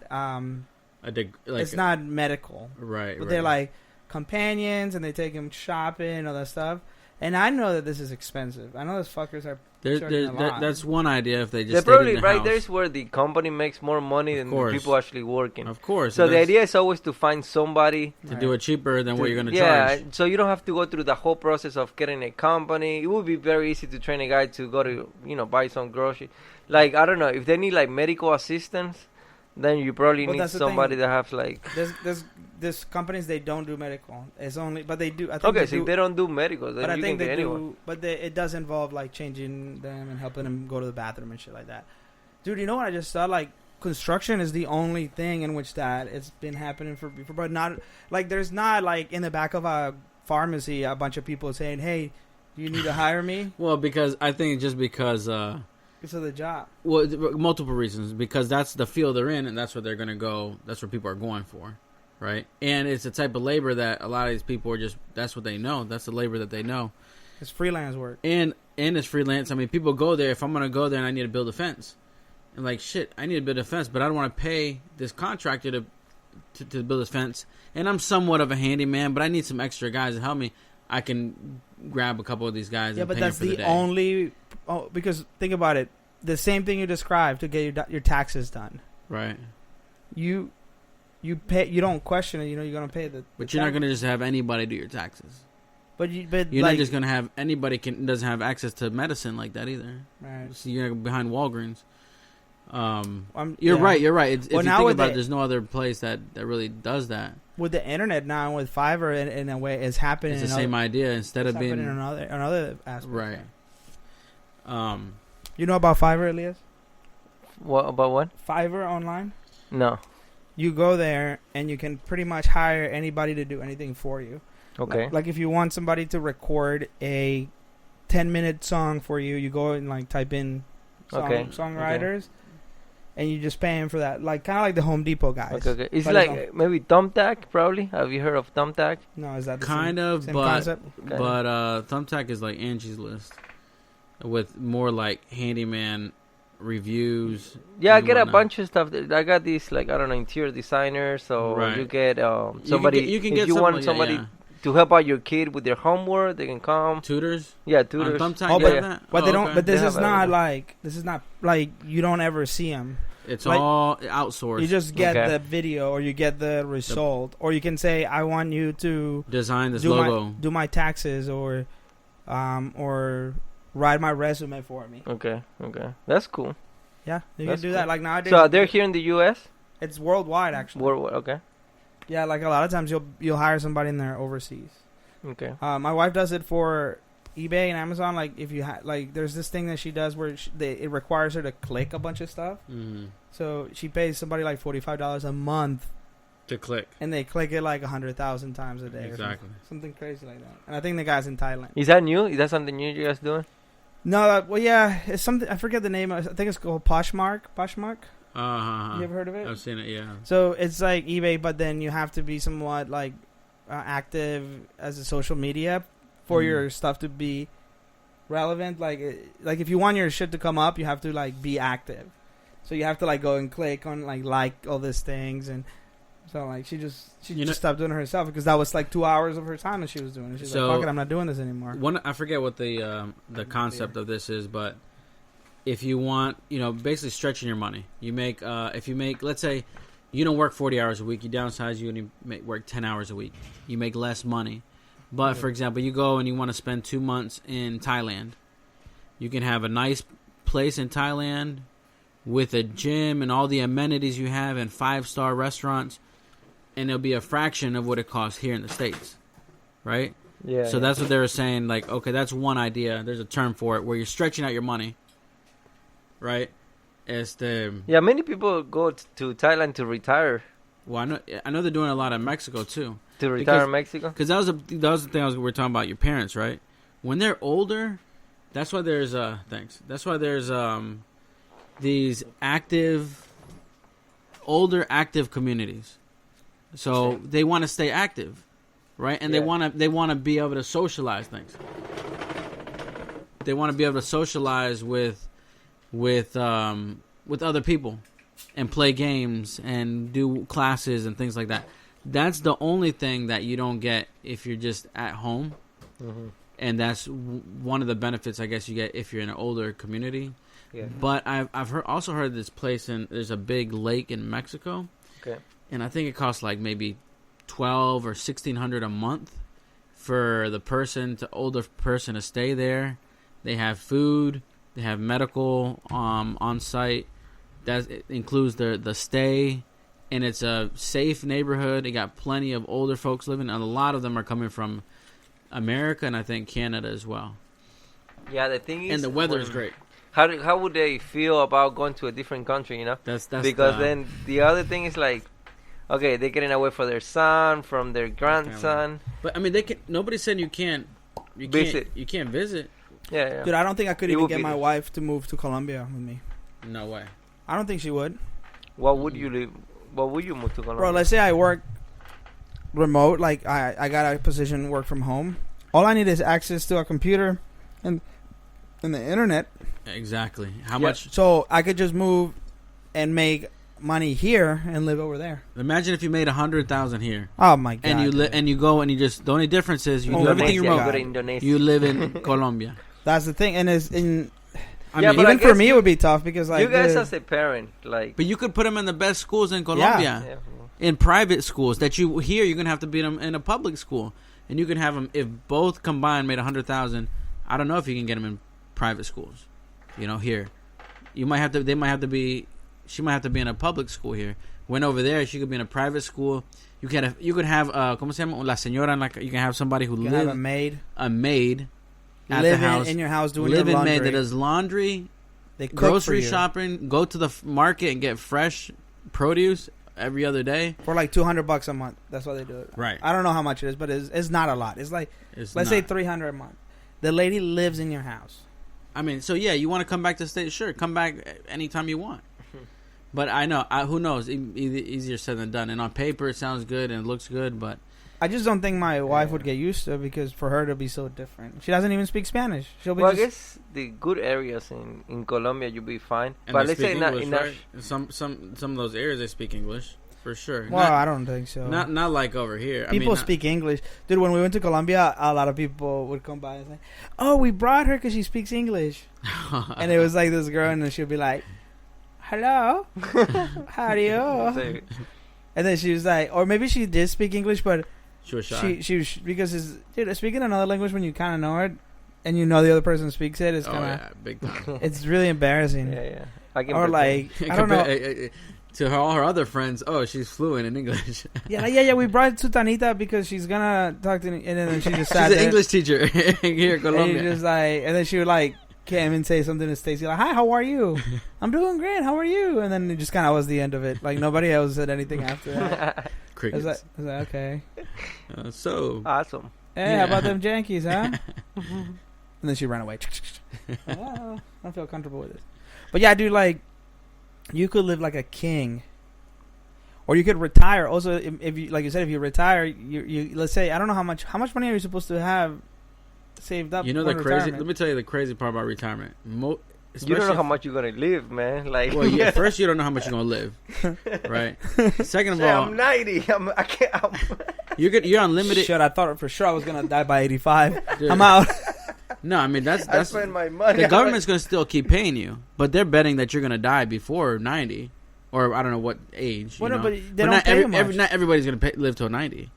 it's not medical. Right. But right. they're like companions, and they take them shopping and all that stuff. And I know that this is expensive. I know those fuckers are charging a lot. That's one idea if they just they're stayed probably in the right. house. There's where the company makes more money than the course. people actually working. Of course. So the that's- idea is always to find somebody to do it cheaper than what you're going to yeah, charge. so you don't have to go through the whole process of getting a company. It would be very easy to train a guy to go to, buy some grocery. Like, I don't know, if they need like medical assistance, then you probably But need that's the somebody thing. that have like. There's companies, they don't do medical. It's only, but they do. I think Okay, they so do, if they don't do medical, then but I you think can they get anyone. do. But it does involve like changing them and helping them go to the bathroom and shit like that. Dude, you know what I just thought? Like, construction is the only thing in which that it's been happening for before, but not like there's not like in the back of a pharmacy a bunch of people saying, "Hey, you need to hire me." Well, because I think just because It's of the job. well, multiple reasons. Because that's the field they're in, and that's what they're going to go. That's what people are going for, right? And it's the type of labor that a lot of these people are just. That's what they know. That's the labor that they know. It's freelance work. And it's freelance. I mean, people go there. If I'm going to go there and I need to build a fence, and like shit, I need to build a fence, but I don't want to pay this contractor to build this fence. And I'm somewhat of a handyman, but I need some extra guys to help me. I can grab a couple of these guys. Yeah, and but pay that's them for the day. only. Oh, because think about it. The same thing you described to get your taxes done. Right. You pay. You don't question it. You know you're gonna pay the. But you're not going to just have anybody do your taxes. But You're like, not just going to have anybody doesn't have access to medicine like that either. Right. So you're behind Walgreens. You're Right. You're right. If Well, you now think with about it, the- there's no other place that really does that. With the internet now, and with Fiverr, in a way, it's happening. It's the same idea. Instead It's of being happening in another aspect. right. You know about Fiverr, Elias? What about what? Fiverr online. No. You go there and you can pretty much hire anybody to do anything for you. Okay. Like if you want somebody to record a 10-minute song for you, you go and like type in songwriters, and you just pay them for that. Like kind of like the Home Depot guys. Okay. It's But like it's maybe Thumbtack, probably. Have you heard of Thumbtack? No, is that the Kind same, of, same but concept? Okay. Thumbtack is like Angie's List, with more like handyman reviews. Yeah, I and get a whatnot. bunch of stuff. I got these like I don't know interior designers. So Right. you get somebody. You can if get you want something like somebody that, to help out your kid with their homework, they can come. tutors. Yeah, On tutors. Thumbtack, Oh, you but- have that? But Oh, they don't. okay. But this They is have not everything. like you don't ever see them. It's like- all outsourced. You just get Okay. the video, or you get the result, or you can say, "I want you to design this do logo. do my taxes, or write my resume for me." Okay, that's cool. Yeah, you That's can do cool. that. Like nowadays, So they're here in the U.S. it's worldwide actually. Okay, Yeah, like a lot of times you'll hire somebody in there overseas. okay. My wife does it for eBay and Amazon. Like if you like, there's this thing that she does where it requires her to click a bunch of stuff. Mhm. So she pays somebody like $45 a month, To click. and they click it like 100,000 times a day. Exactly. Or something crazy like that. And I think the guy's in Thailand. Is that new? Is that something new you guys doing? No, well, yeah, it's something. I forget the name. I think it's called Poshmark. Poshmark. Uh-huh. You ever heard of it? I've seen it, yeah. So it's like eBay, but then you have to be somewhat like active as a social media for your stuff to be relevant. Like if you want your shit to come up, you have to like be active. So you have to like go and click on like all these things, and so like she just stopped doing it herself because that was like 2 hours of her time that she was doing it. She's So- like, "Fuck it, I'm not doing this anymore." I forget what the concept of this is, but if you want, basically stretching your money, you make if you make, let's say, you don't work 40 hours a week, you downsize, you only work 10 hours a week, you make less money. But for example, you go and you want to spend 2 months in Thailand, you can have a nice place in Thailand with a gym and all the amenities you have and 5-star restaurants, and it'll be a fraction of what it costs here in the States, right? Yeah. So that's what they were saying. Like, okay, that's one idea. There's a term for it where you're stretching out your money, right? Yeah, many people go to Thailand to retire. Well, I know they're doing a lot in Mexico too. To retire in Mexico? Because that was the thing we were talking about. Your parents, right? When they're older, that's why there's thanks. That's why there's these older active communities. So they want to stay active, right? And they want to be able to socialize things. They want to be able to socialize with other people and play games and do classes and things like that. That's the only thing that you don't get if you're just at home. Mm-hmm. And that's one of the benefits, I guess, you get if you're in an older community. Yeah. But I've also heard this place, there's a big lake in Mexico. Okay. And I think it costs like maybe $1,200 or $1,600 a month for the older person to stay there. They have food. They have medical on site. That includes the stay, and it's a safe neighborhood. They got plenty of older folks living, and a lot of them are coming from America and I think Canada as well. Yeah, the thing is, and the weather is great. How would they feel about going to a different country? You know, that's because then the other thing is like, okay, they're getting away from their son, from their grandson. But I mean, nobody said you can't visit. You can't visit. Yeah. Dude, I don't think I could even get my wife to move to Colombia with me. No way. I don't think she would. What would you live? What would you move to Colombia? Bro, let's say I work remote, like I got a position work from home. All I need is access to a computer and the internet. Exactly. How much? So I could just move and make money here and live over there. Imagine if you made $100,000 here. Oh my god! And you go and you just, the only difference is you do everything remote. You live in Colombia. That's the thing, and even for me it would be tough because like you guys as a parent, like. But you could put them in the best schools in Colombia, in private schools. That you're gonna have to beat them in a public school, and you can have them if both combined made $100,000. I don't know if you can get them in private schools. You know, here, you might have to. They might have to be. She might have to be in a public school here. When over there, she could be in a private school. You could have ¿cómo se llama? La señora, like you can have somebody who lives. A maid. At live the house, in your house doing your laundry. Maid that does laundry, they cook grocery shopping, go to the market and get fresh produce every other day for like $200 a month. That's why they do it. Right. I don't know how much it is, but it's not a lot. It's like let's say $300 a month. The lady lives in your house. I mean, so yeah, you want to come back to the state? Sure, come back anytime you want. But I know, who knows? Easier said than done. And on paper, it sounds good and it looks good, but. I just don't think my wife would get used to it because for her to be so different. She doesn't even speak Spanish. She'll be I guess the good areas in Colombia you'll be fine. And but let's say English, right? Some of those areas they speak English for sure. Well, I don't think so. Not like over here. People speak English, dude. When we went to Colombia, a lot of people would come by and say, "Oh, we brought her because she speaks English," and it was like this girl, and she'd be like, "Hello, how are you?" And then she was like, or maybe she did speak English, but. She was shy. She was, because speaking another language when you kind of know it and you know the other person speaks it is kind of big time. It's really embarrassing. Yeah. Or like I don't know. To all her other friends, she's fluent in English. Yeah. We brought Sutanita because she's gonna talk to me, and then she just sat she's an English teacher here in Colombia. And, and then she would like came and say something to Stacy like, "Hi, how are you?" "I'm doing great. How are you?" And then it just kind of was the end of it. Like nobody else said anything after that. Crickets. I was like, okay. So awesome. Hey, how about them Yankees, huh? And then she ran away. I don't feel comfortable with it. But yeah, dude, like you could live like a king, or you could retire. Also, if you like you said, if you retire, you let's say I don't know how much money are you supposed to have saved up? You know the crazy. Retirement? Let me tell you the crazy part about retirement. You don't know how much you're gonna live, man. Like, well, yeah. First, you don't know how much you're gonna live, right? Second of all, I'm 90. I can't. You're unlimited. Shit, I thought for sure I was gonna die by 85. Dude. I'm out. No, I mean that's. I spend my money. The government's gonna still keep paying you, but they're betting that you're gonna die before 90, or I don't know what age. Well, you no, know? but they don't pay much. Not everybody's gonna live till 90.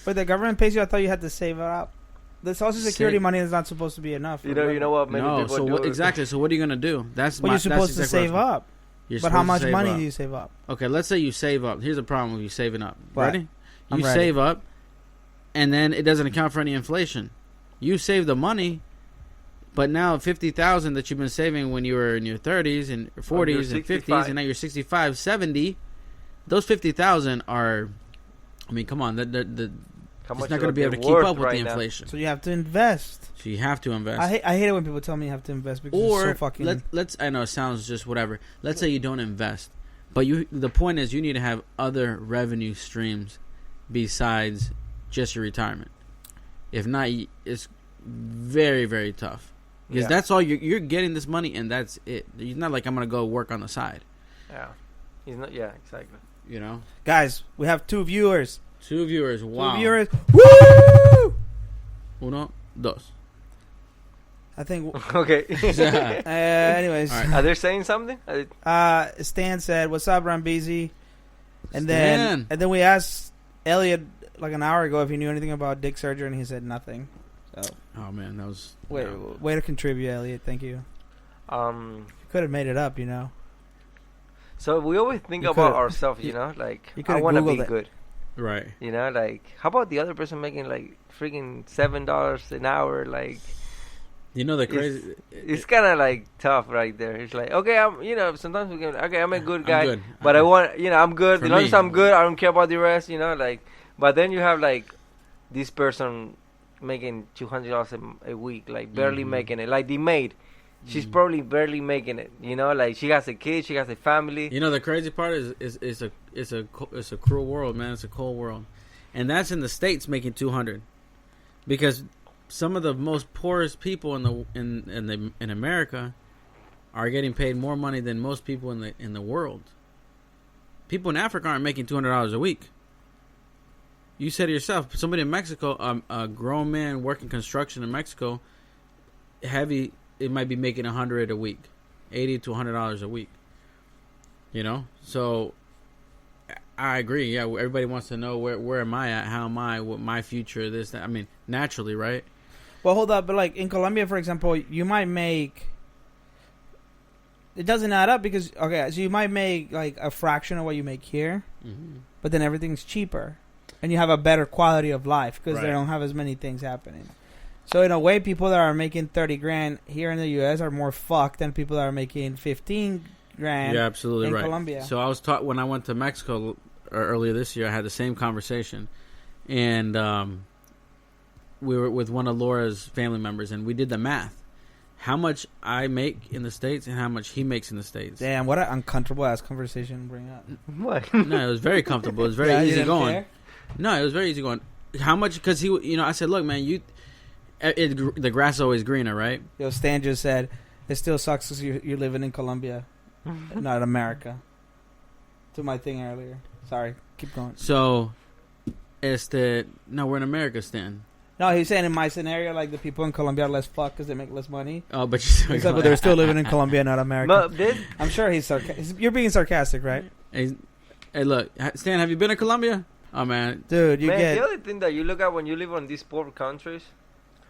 But the government pays you. I thought you had to save it up. The Social Security money is not supposed to be enough. You know what? Many people do. Exactly. So what are you gonna do? You're supposed to save up. But how much money do you save up? Okay, let's say you save up. Here's the problem with you saving up. What? Ready? You save up. and then it doesn't account for any inflation. You save the money, but now 50,000 that you've been saving when you were in your 30s and 40s and 50s, and now you're 65, 70. Those 50,000 are, I mean, come on, it's not going to be able to keep up with the inflation. So you have to invest. So you have to invest. I hate it when people tell me you have to invest because it's so fucking. Let's. I know it sounds just whatever. Let's say you don't invest, but the point is you need to have other revenue streams besides just your retirement. If not, it's very, very tough because that's all you're getting this money and that's it. It's not like I'm going to go work on the side. Yeah, he's not. Yeah, exactly. You know, guys, we have 2 viewers. 2 viewers. Wow. 2 viewers. Woo! Uno, dos. I think. Okay. Anyways, right. Are they saying something? Stan said, "What's up, Rambeezy?" And then we asked Elliot like an hour ago if he knew anything about dick surgery, and he said nothing. So. Oh man, that was way to contribute, Elliot. Thank you. Could have made it up, you know. So we always think about ourselves, you know, like I want to be good, right? You know, like how about the other person making like freaking $7 an hour, like. You know the crazy. It's kind of like tough right there. It's like okay, sometimes we can I'm a good guy, good. but I want I'm good. As long as I'm good, I don't care about the rest, you know, like. But then you have like this person making $200 a week, like barely making it, like the maid. She's probably barely making it, you know. Like she has a kid, she has a family. You know the crazy part is it's a cruel world, man. It's a cold world, and that's in the States making 200, because some of the most poorest people in America are getting paid more money than most people in the world. People in Africa aren't making $200 a week. You said to yourself, somebody in Mexico, a grown man working construction in Mexico, heavy. It might be making $100 a week, $80 to $100 a week. You know, so I agree. Yeah, everybody wants to know where am I at? How am I? What my future? This, that. I mean, naturally, right? Well, hold up, but like in Colombia, for example, you might make. It doesn't add up because so you might make like a fraction of what you make here, but then everything's cheaper, and you have a better quality of life because they don't have as many things happening. So in a way, people that are making 30 grand here in the U.S. are more fucked than people that are making 15 grand. Yeah, absolutely in right. Colombia. So I was taught when I went to Mexico earlier this year. I had the same conversation, and we were with one of Laura's family members, and we did the math: how much I make in the States and how much he makes in the States. Damn, what an uncomfortable ass conversation to bring up. What? No, it was very comfortable. It was very easy going. Care? No, it was very easy going. How much? Because I said, look, man, the grass is always greener, right? Yo, Stan just said, it still sucks because you're living in Colombia, not America. To my thing earlier. Sorry, keep going. So, no, we're in America, Stan. No, he's saying in my scenario, like the people in Colombia are less fucked because they make less money. Oh, but they're still living in Colombia, not America. I'm sure he's sarcastic. You're being sarcastic, right? Hey, look, Stan, have you been to Colombia? Oh, man. Dude, the other thing that you look at when you live on these poor countries,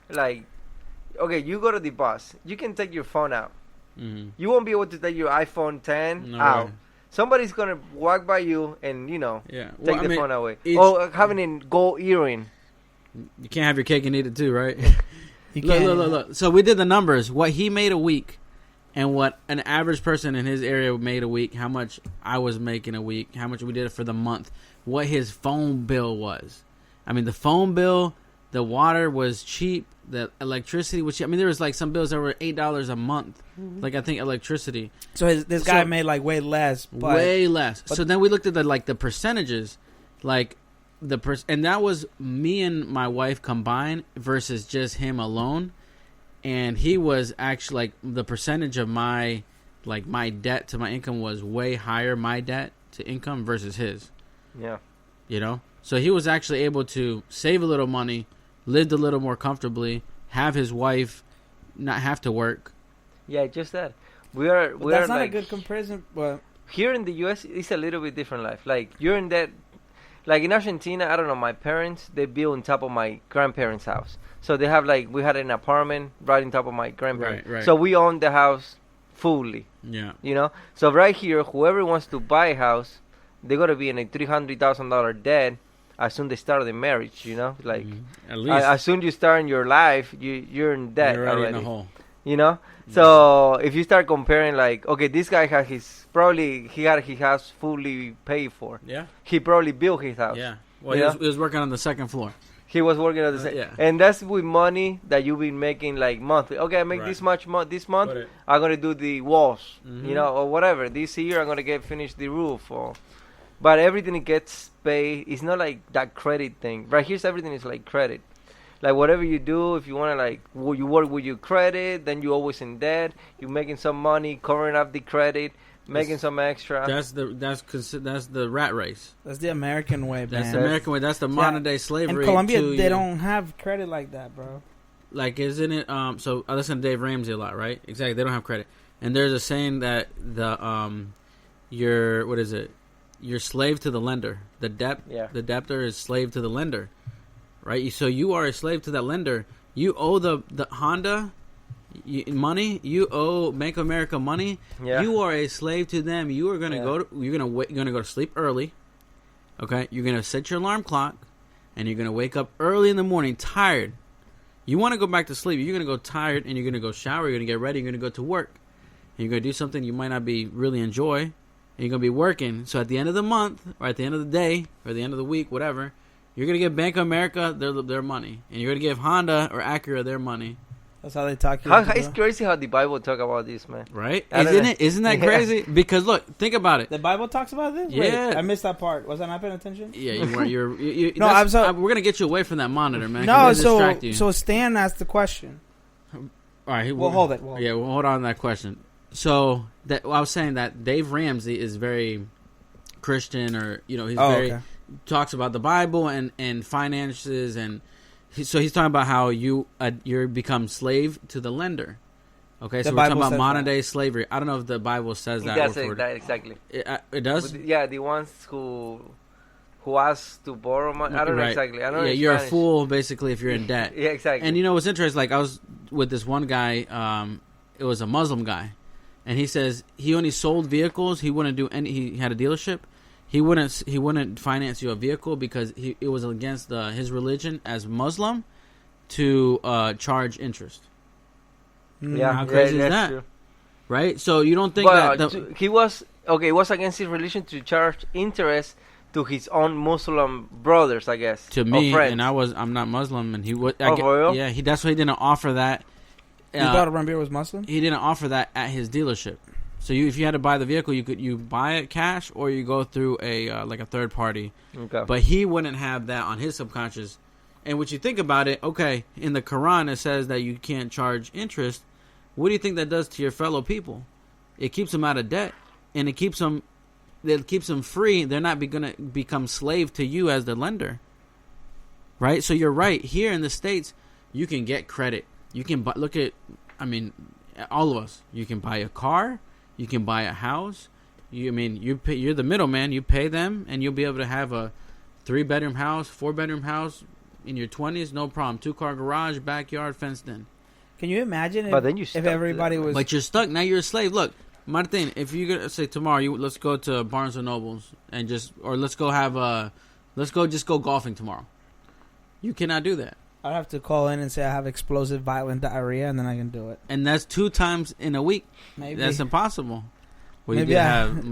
like, okay, you go to the bus. You can take your phone out. Mm-hmm. You won't be able to take your iPhone 10 out. Right. Somebody's going to walk by you and, take the phone away. Or having a gold earring. You can't have your cake and eat it too, right? Look. So we did the numbers. What he made a week and what an average person in his area made a week, how much I was making a week, how much we did it for the month, what his phone bill was. I mean, the phone bill, the water was cheap, the electricity was cheap. I mean, there was like some bills that were $8 a month. Mm-hmm. Like I think electricity. So this guy made like way less. Way less. So then we looked at the percentages, like and that was me and my wife combined versus just him alone. And he was actually like the percentage of my debt to my income was way higher, my debt to income versus his. Yeah. So he was actually able to save a little money, lived a little more comfortably, have his wife not have to work. Yeah, just that. That's not a good comparison. Well, here in the U.S., it's a little bit different life. Like, you're in that... Like, in Argentina, I don't know, my parents, they built on top of my grandparents' house. So they have, we had an apartment right on top of my grandparents. Right. So we own the house fully. Yeah. So right here, whoever wants to buy a house, they're going to be in a $300,000 debt as soon as they start the marriage, like At least as soon you start in your life, you're in debt you're already already. in a hole. So if you start comparing, like, okay, this guy has he has fully paid for. Yeah. He probably built his house. Yeah. Well, he was working on the second floor. He was working at the same, yeah. and that's with money that you've been making like monthly. Okay, I make this much this month. I'm gonna do the walls, or whatever. This year I'm gonna finish the roof, but everything it gets paid. It's not like that credit thing. Right here's everything is like credit. Like whatever you do, if you wanna you work with your credit, then you're always in debt. You're making some money, covering up the credit. Making some extra. That's the rat race. That's the American way, man. That's the American way. That's the modern day slavery. In Colombia, they don't have credit like that, bro. Like, isn't it? So I listen to Dave Ramsey a lot, right? Exactly. They don't have credit, and there's a saying that you're slave to the lender. The debtor is slave to the lender, right? So you are a slave to that lender. You owe the Honda. Money, you owe Bank of America money. Yeah. You are a slave to them. You are gonna you're gonna go to sleep early. Okay, you're gonna set your alarm clock, and you're gonna wake up early in the morning tired. You want to go back to sleep. You're gonna go tired, and you're gonna go shower. You're gonna get ready. You're gonna go to work. And you're gonna do something you might not be really enjoy. And you're gonna be working. So at the end of the month, or at the end of the day, or the end of the week, whatever, you're gonna give Bank of America their money, and you're gonna give Honda or Acura their money. That's how they talk. It's crazy how the Bible talk about this, man. Right? Isn't it? Isn't that crazy? Because look, think about it. The Bible talks about this. Yeah, wait, I missed that part. Was I not paying attention? Yeah, you weren't. No, we're gonna get you away from that monitor, man. No, so Stan asked the question. All right, we'll hold it. We'll hold on to that question. So I was saying that Dave Ramsey is very Christian, or he's talks about the Bible and finances and. So he's talking about how you become slave to the lender. Okay, so we're talking about modern day slavery. I don't know if the Bible says that. It does say that exactly. It does. The ones who ask to borrow money. I don't know exactly. I don't know. You're a fool basically if you're in debt. Yeah, exactly. And what's interesting? Like I was with this one guy. It was a Muslim guy, and he says he only sold vehicles. He wouldn't do any. He had a dealership. He wouldn't finance you a vehicle because it was against his religion as Muslim to charge interest. Yeah, how crazy is that? True. Right? So you don't think that he was it was against his religion to charge interest to his own Muslim brothers, I guess. To me, and I'm not Muslim, and he would. Yeah, that's why he didn't offer that. You thought Rambir was Muslim? He didn't offer that at his dealership. So if you had to buy the vehicle, you buy it cash or you go through a third party. Okay. But he wouldn't have that on his subconscious. And when you think about it, okay, in the Quran it says that you can't charge interest. What do you think that does to your fellow people? It keeps them out of debt, and it keeps them free. They're not going to become slave to you as the lender. Right? So you're right. Here in the States, you can get credit. You can all of us. You can buy a car. You can buy a house. You're the middleman. You pay them, and you'll be able to have a 3-bedroom house, 4-bedroom house in your 20s, no problem. 2-car garage, backyard, fenced in. Can you imagine if everybody was? But you're stuck now. You're a slave. Look, Martin, if you're gonna say tomorrow, let's go to Barnes and Nobles and let's go golfing tomorrow. You cannot do that. I'd have to call in and say I have explosive violent diarrhea, and then I can do it. And that's 2 times in a week. Maybe that's impossible. Well, maybe and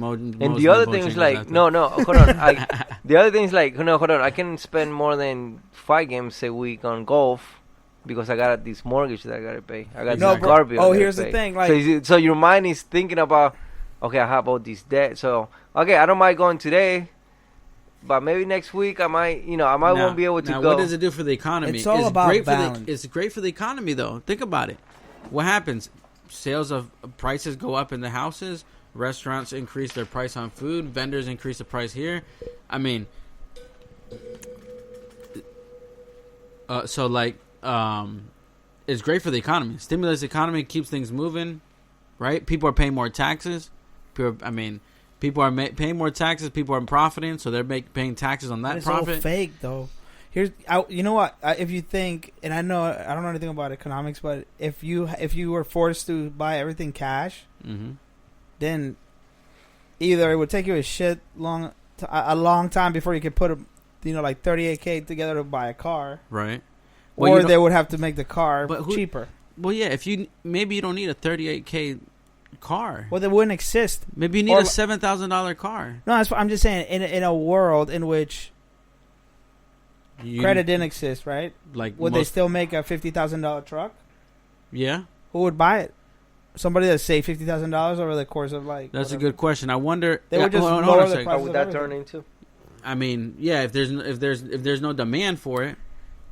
the other thing is like, no, hold on. The other thing is like, no, hold on. I can spend more than 5 games a week on golf because I got this mortgage that I gotta pay. I got this car bill. Oh, here's the thing. Like, so your mind is thinking about, okay, I have all this debt. So okay, I don't mind going today. But maybe next week I might won't be able to go. What does it do for the economy? It's all about balance. It's great for the economy, though. Think about it. What happens? Sales of prices go up in the houses. Restaurants increase their price on food. Vendors increase the price here. I mean, it's great for the economy. Stimulates the economy, keeps things moving, right? People are paying more taxes. People are paying more taxes. People are profiting, so they're paying taxes on that profit. It's all fake, though. You know what? If you think, and I don't know anything about economics, but if you were forced to buy everything cash, then either it would take you a long time before you could put like $38K together to buy a car, right? Or they would have to make the car cheaper. Well, yeah, maybe you don't need a $38K car. Well, they wouldn't exist. Maybe you need a $7,000 car. No, I'm just saying in a world in which credit didn't exist, right? Would they still make a $50,000 truck? Yeah. Who would buy it? Somebody that saved $50,000 over the course of That's whatever. a good question. I wonder. They would just lower the price. What would that turn into? I mean, yeah, if there's no demand for it,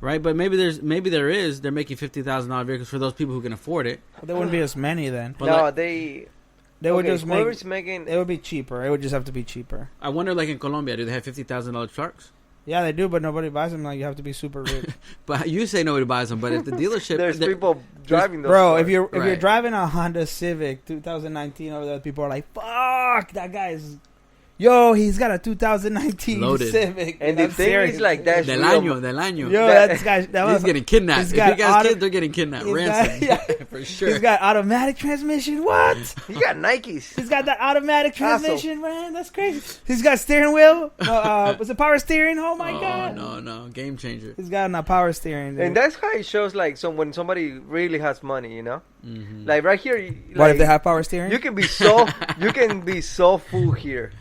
right? But maybe there is. They're making $50,000 vehicles for those people who can afford it. But there wouldn't be as many then. But no, they would just making. It would be cheaper. It would just have to be cheaper. I wonder, like in Colombia, do they have $50,000 trucks? Yeah, they do, but nobody buys them. Like you have to be super rich. But you say nobody buys them, but if the dealership, there's people driving those. Bro, cars. if you're driving a Honda Civic 2019 over there, people are like, "Fuck, that guy's." Yo, he's got a 2019 Loaded. Civic. And the thing is like that's Del año. Yo, that guy. He's getting kidnapped. If he has kids, they're getting kidnapped. Ransom. For sure. He's got automatic transmission. What? He got Nikes. He's got that automatic transmission, man. That's crazy. He's got steering wheel. Was it power steering? Oh my god. No. Game changer. He's got a power steering. Dude. And that's how it shows like when somebody really has money, you know? Mm-hmm. Like right here. What if they have power steering? You can be so full here.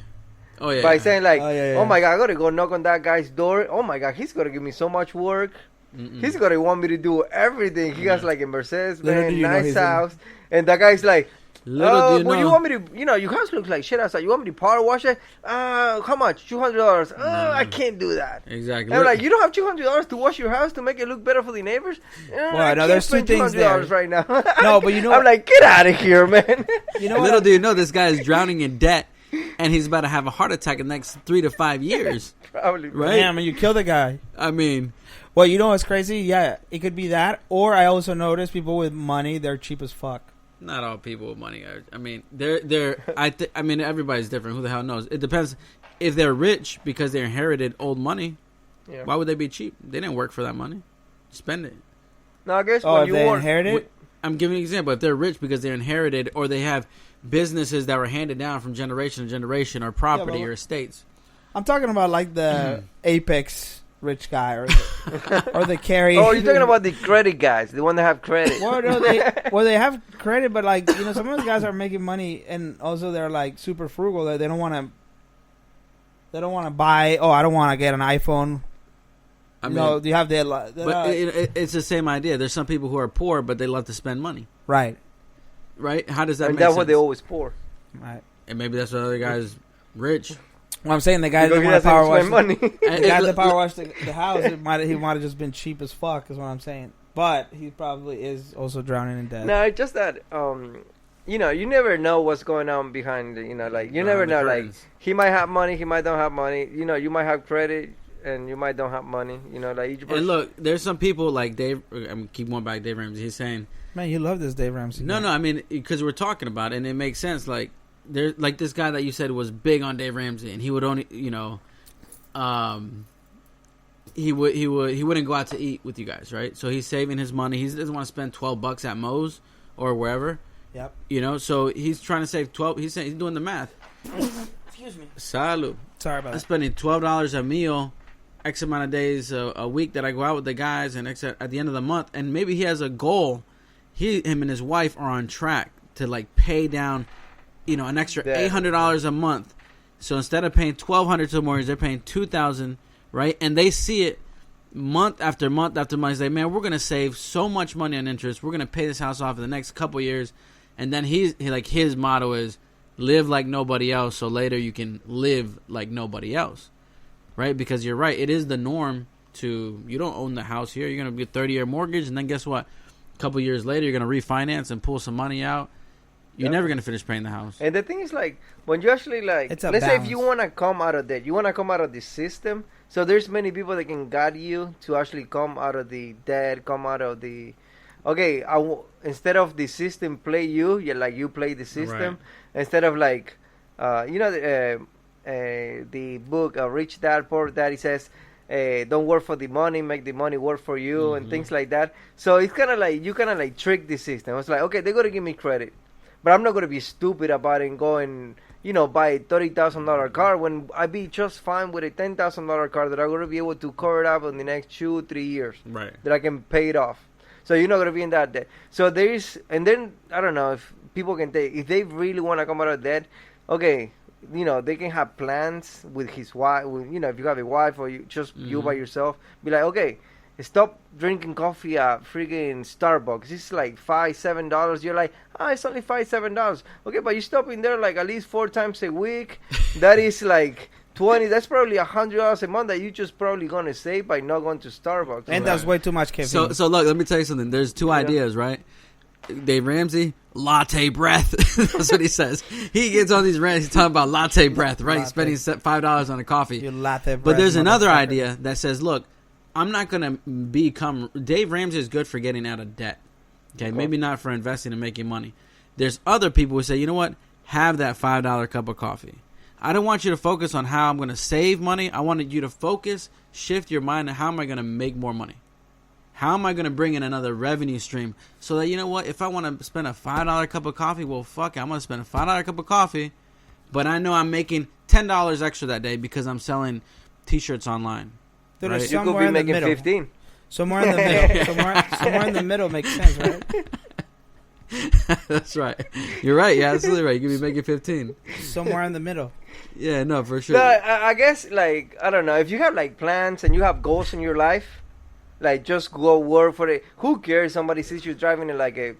Oh yeah. By saying like, oh my god, I gotta go knock on that guy's door. Oh my god, he's gonna give me so much work. Mm-mm. He's gonna want me to do everything. He has like a Mercedes, man, nice house, and that guy's like, well, you want me to? Your house looks like shit outside. You want me to power wash it? How much? $200. I can't do that. Exactly. And I'm like, you don't have $200 to wash your house to make it look better for the neighbors? Well, no, there's two things there right now. No, but you know, I'm like, get out of here, man. You know, little do you know, this guy is drowning in debt. And he's about to have a heart attack in the next 3 to 5 years. Probably. Right? Yeah, I mean, you kill the guy. I mean. Well, you know what's crazy? Yeah, it could be that. Or I also notice people with money, they're cheap as fuck. Not all people with money are. I mean, I mean, everybody's different. Who the hell knows? It depends. If they're rich because they inherited old money, why would they be cheap? They didn't work for that money. Spend it. No, I guess when you inherited? I'm giving an example. If they're rich because they're inherited or they have businesses that were handed down from generation to generation or property or estates. I'm talking about like the apex rich guy or the carry. Oh, you're talking about the credit guys, the one that have credit. Well, no, they have credit, but like some of those guys are making money and also they're like super frugal. They don't want to buy. Oh, I don't want to get an iPhone. I mean, you have but it's the same idea. There's some people who are poor, but they love to spend money. Right. Right? How does that make that's sense? What they always pour. Right. And maybe that's why the other guy's rich. Well, I'm saying the guy doesn't want to power wash money. The guy that power wash the house, he might have just been cheap as fuck, is what I'm saying. But he probably is also drowning in debt. No, it's just that, you never know what's going on behind, you never know. Like, he might have money, he might don't have money. You might have credit, and you might don't have money. Like each person. And look, there's some people like Dave. I'm keep going back. Dave Ramsey. He's saying, "Man, you love this Dave Ramsey." No, I mean, because we're talking about it, and it makes sense. Like there's like this guy that you said was big on Dave Ramsey, and he would only, he wouldn't go out to eat with you guys, right? So he's saving his money. He doesn't want to spend $12 at Moe's or wherever. Yep. So he's trying to save 12. He's doing the math. Excuse me. Salud. Sorry about that. I'm spending $12 a meal. X amount of days a week that I go out with the guys, and at the end of the month, and maybe he has a goal. Him and his wife are on track to like pay down, an extra $800 a month. So instead of paying $1,200 to the mortgage, they're paying $2,000, right? And they see it month after month after month. They say, man, we're gonna save so much money on interest. We're gonna pay this house off in the next couple years. And then his motto is live like nobody else, so later you can live like nobody else. Right, because you're right. It is the norm you don't own the house here. You're going to get a 30-year mortgage, and then guess what? A couple years later, you're going to refinance and pull some money out. You're never going to finish paying the house. And the thing is, like, when you actually, like, let's say if you want to come out of that, you want to come out of the system. So there's many people that can guide you to actually come out of the debt, come out of the... Okay, instead of the system play you, you play the system. Right. Instead of, like, the book Rich Dad Poor Dad, he says don't work for the money, make the money work for you, and things like that. So it's kind of like you trick the system. It's like, okay, they're gonna give me credit, But I'm not gonna be stupid about it and go and buy a $30,000 car when I be just fine with a $10,000 car that I'm gonna be able to cover it up in the next 2-3 years. Right. That I can pay it off. So you're not gonna be in that debt. So and then I don't know if people can take, if they really want to come out of debt, okay, they can have plans with his wife. If you have a wife or you by yourself, be like, okay, stop drinking coffee at freaking Starbucks. It's like $5-7. You're like, it's only $5-7. Okay, but you stop in there like at least 4 times a week. That is like 20. That's probably $100 a month that you just probably gonna save by not going to Starbucks. And that's way too much caffeine. So look, let me tell you something. There's 2 ideas, right? Dave Ramsey, latte breath. That's what he says. He gets on these rants. He's talking about latte breath, right? He's spending $5 on a coffee. You latte breath. But there's another idea that says, look, I'm not going to become... Dave Ramsey is good for getting out of debt. Okay, maybe not for investing and making money. There's other people who say, you know what? Have that $5 cup of coffee. I don't want you to focus on how I'm going to save money. I wanted you to focus, shift your mind on how am I going to make more money? How am I going to bring in another revenue stream so that, you know what, if I want to spend a $5 cup of coffee, well, fuck it, I'm going to spend a $5 cup of coffee, but I know I'm making $10 extra that day because I'm selling T-shirts online. Dude, right? You could be making 15. Somewhere in the middle. somewhere in the middle makes sense, right? That's right. You're right. Yeah, absolutely right. You could be making 15. Somewhere in the middle. Yeah, no, for sure. No, I guess, like, I don't know. If you have, like, plans and you have goals in your life, like, just go work for it. Who cares? Somebody sees you driving in like a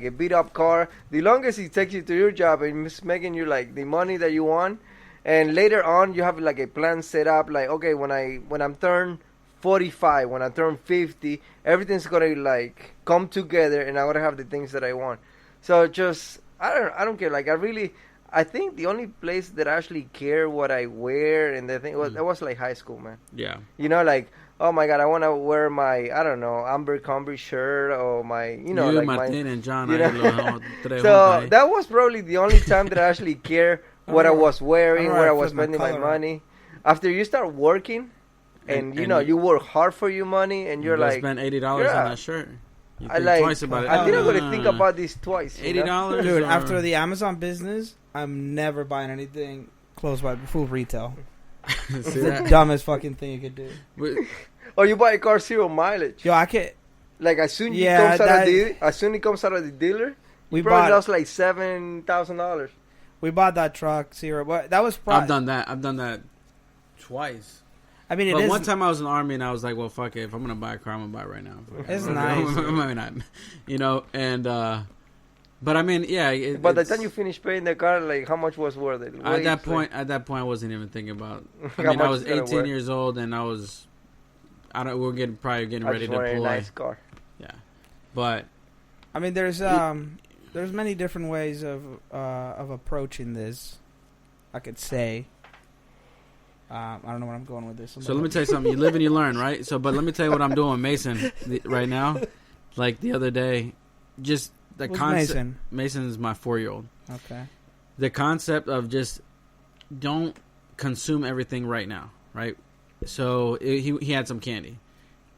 beat up car. The longest it takes you to your job and it's making you like the money that you want. And later on, you have like a plan set up. Like, okay, when I'm turned 45, when I turn 50, everything's gonna like come together, and I'm gonna have the things that I want. So just I don't care. Like I think the only place that I actually care what I wear and the thing that was like high school, man. Yeah. Like, oh my God, I want to wear my, I don't know, Abercrombie shirt or my, like Martin and John. So that was probably the only time that I actually care what I was wearing, where I was spending my money. After you start working, and you work hard for your money, and you're like, spend $80 on that shirt. You think twice about it. I think I'm gonna think about this twice. $80, dude. After the Amazon business, I'm never buying anything close by full retail. It's the dumbest fucking thing you could do. Or you buy a car 0 mileage. Yo, I can't. Like as soon it comes out of the dealer, we probably lost like $7,000. We bought that truck 0, but that was. I've done that twice. I mean, but one time I was in the Army and I was like, well, fuck it. If I'm gonna buy a car, I'm gonna buy it right now. It's nice. Maybe not. And. But I mean, yeah. By the time you finish paying the car, like how much was worth it? At that point, I wasn't even thinking about. I mean, I was 18 years old, and we're probably getting ready to deploy. A nice car. Yeah, but I mean, there's many different ways of approaching this. I could say. I don't know where I'm going with this. So let me tell you something. You live and you learn, right? But let me tell you what I'm doing with Mason right now. Like the other day, just. The concept. Mason is my 4-year-old. Okay. The concept of just don't consume everything right now, right? So he had some candy,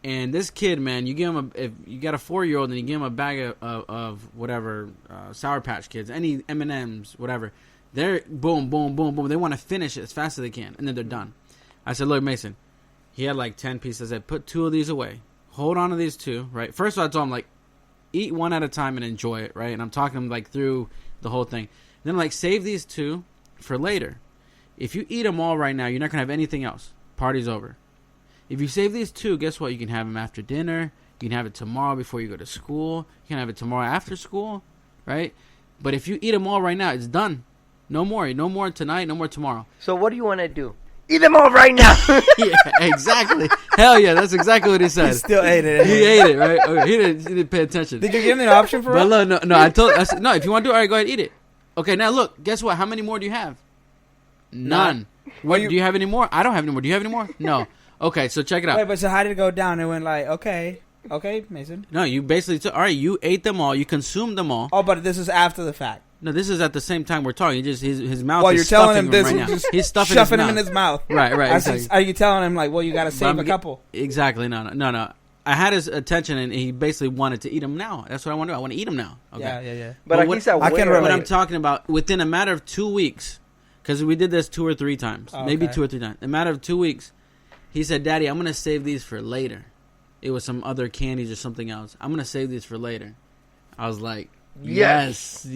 and this kid, man, you give him if you got a 4-year-old and you give him a bag of whatever Sour Patch Kids, any M&Ms, whatever, they're boom, boom, boom, boom. They want to finish it as fast as they can, and then they're done. I said, look, Mason, he had like 10 pieces. I said, put 2 of these away. Hold on to these 2, right? First of all, I told him like. Eat one at a time and enjoy it, right? And I'm talking like through the whole thing. Then like save these 2 for later. If you eat them all right now, you're not gonna have anything else. Party's over. If you save these 2, guess what? You can have them after dinner. You can have it tomorrow before you go to school. You can have it tomorrow after school, right? But if you eat them all right now, it's done. No more. No more tonight. No more tomorrow. So what do you want to do? Eat them all right now. Yeah, exactly. Hell yeah, that's exactly what he said. He still ate it. He ate it, right? Okay, he didn't pay attention. Did you give him an option for it? No. I said, no, if you want to do it, all right, go ahead and eat it. Okay, now look, guess what? How many more do you have? None. What, do you have any more? I don't have any more. Do you have any more? No. Okay, so check it out. Wait, but so how did it go down? It went like, okay, Mason. No, you basically took, all right, you ate them all, you consumed them all. Oh, but this is after the fact. No, this is at the same time we're talking. His mouth. Well, is you're telling him this. Right now. He's stuffing shoving him in his mouth. Right. Exactly. Are you telling him like, well, you got to save a couple? Exactly. No. I had his attention, and he basically wanted to eat them now. That's what I want to do. I want to eat them now. Okay. Yeah. But what, he's aware. I can relate. what I'm talking about, within a matter of 2 weeks, because we did this 2 or 3 times, maybe 2 or 3 times. In a matter of 2 weeks, he said, "Daddy, I'm going to save these for later." It was some other candies or something else. "I'm going to save these for later." I was like, yes,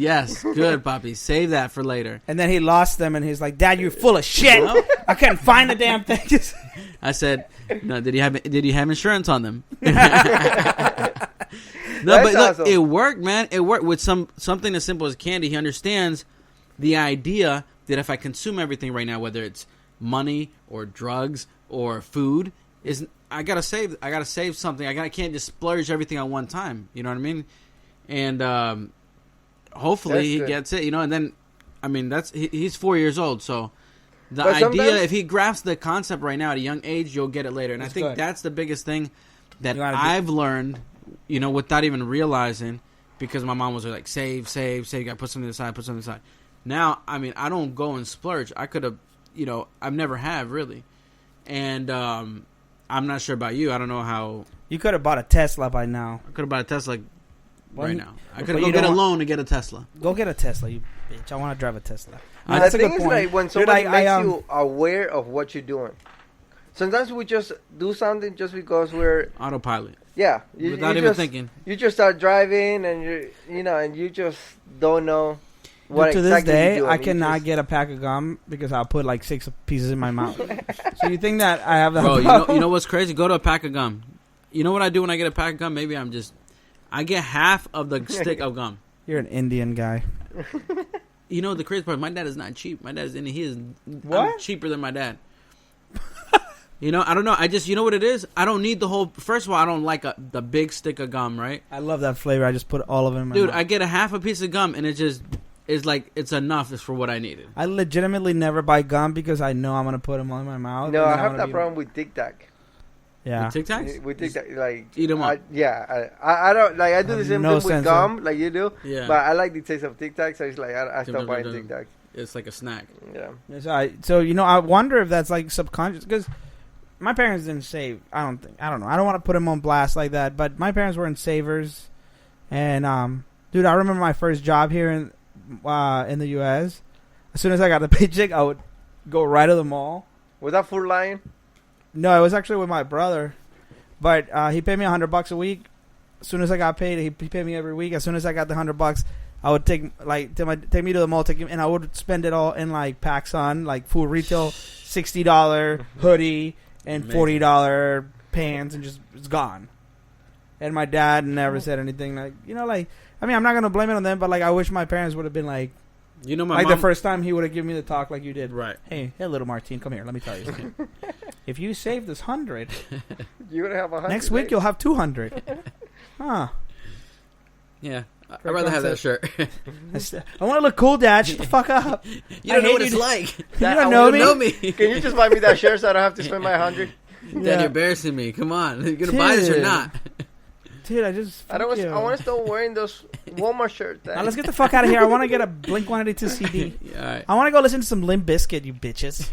good, Poppy. Save that for later. And then he lost them, and he's like, "Dad, you're full of shit. I couldn't find the damn thing." I said, "No, did he have insurance on them?" No, but look, awesome. it worked, man. It worked with something as simple as candy. He understands the idea that if I consume everything right now, whether it's money or drugs or food, I gotta save something. I can't just splurge everything at one time. You know what I mean? And hopefully he gets it. And then, I mean, he's 4 years old, so the idea, if he grasps the concept right now at a young age, you'll get it later. And I think that's the biggest thing that I've learned, without even realizing, because my mom was like, save, you gotta put something aside. Now, I mean, I don't go and splurge. I could have, I've never have really. And I'm not sure about you. I don't know how. You could have bought a Tesla by now. I could have bought a Tesla right now. I could go get a loan to get a Tesla. Go get a Tesla, you bitch. I want to drive a Tesla. No, that's the a thing good is, point. like, when somebody makes you aware of what you're doing. Sometimes we just do something just because we're autopilot. Yeah, without even thinking. You just start driving, and and you just don't know what to exactly this day, you're doing. I cannot get a pack of gum because I'll put like 6 pieces in my mouth. So you think that I have that? Bro, you know what's crazy? Go to a pack of gum. You know what I do when I get a pack of gum? Maybe I get half of the stick of gum. You're an Indian guy. The crazy part, my dad is not cheap. My dad is Indian. He is what? I'm cheaper than my dad. I don't know. I just, you know what it is? I don't need the whole. First of all, I don't like the big stick of gum, right? I love that flavor. I just put all of it in my mouth. mouth. I get a half a piece of gum, and it just is like it's enough. It's for what I needed. I legitimately never buy gum because I know I'm gonna put them all in my mouth. No, I have that problem with Tic Tac. Yeah, Tic Tacs. With Tic Tac, like eat them up. I don't like. I do the same thing with gum, like you do. Yeah. But I like the taste of Tic Tac, so it's like I stop buying Tic Tac. It's like a snack. Yeah. So I wonder if that's like subconscious because my parents didn't save. I don't know. I don't want to put them on blast like that. But my parents weren't savers, and dude, I remember my first job here in the U.S. As soon as I got the paycheck, I would go right to the mall. Was that Food Lion? No, it was actually with my brother, but he paid me $100 a week. As soon as I got paid, he paid me every week. As soon as I got the $100, I would take me to the mall, and I would spend it all in like PacSun, like food retail, $60 hoodie and $40 pants, and just it's gone. And my dad never said anything. Like I mean, I'm not gonna blame it on them, but like I wish my parents would have been like. My mom, the first time he would have given me the talk like you did. Right. Hey, little Martine, come here. Let me tell you something. If you save this 100, you're gonna have 100. Next week you'll have 200. Huh? Yeah, I'd rather have that shirt. I want to look cool, Dad. Shut the fuck up. You don't know what it's like. You don't know me. Can you just buy me that shirt so I don't have to spend my 100? Dad, you're embarrassing me. Come on, you gonna buy this or not? Dude, I want to start wearing those Walmart shirts. Now let's get the fuck out of here. I want to get a Blink-182 CD. Yeah, right. I want to go listen to some Limp Bizkit, you bitches.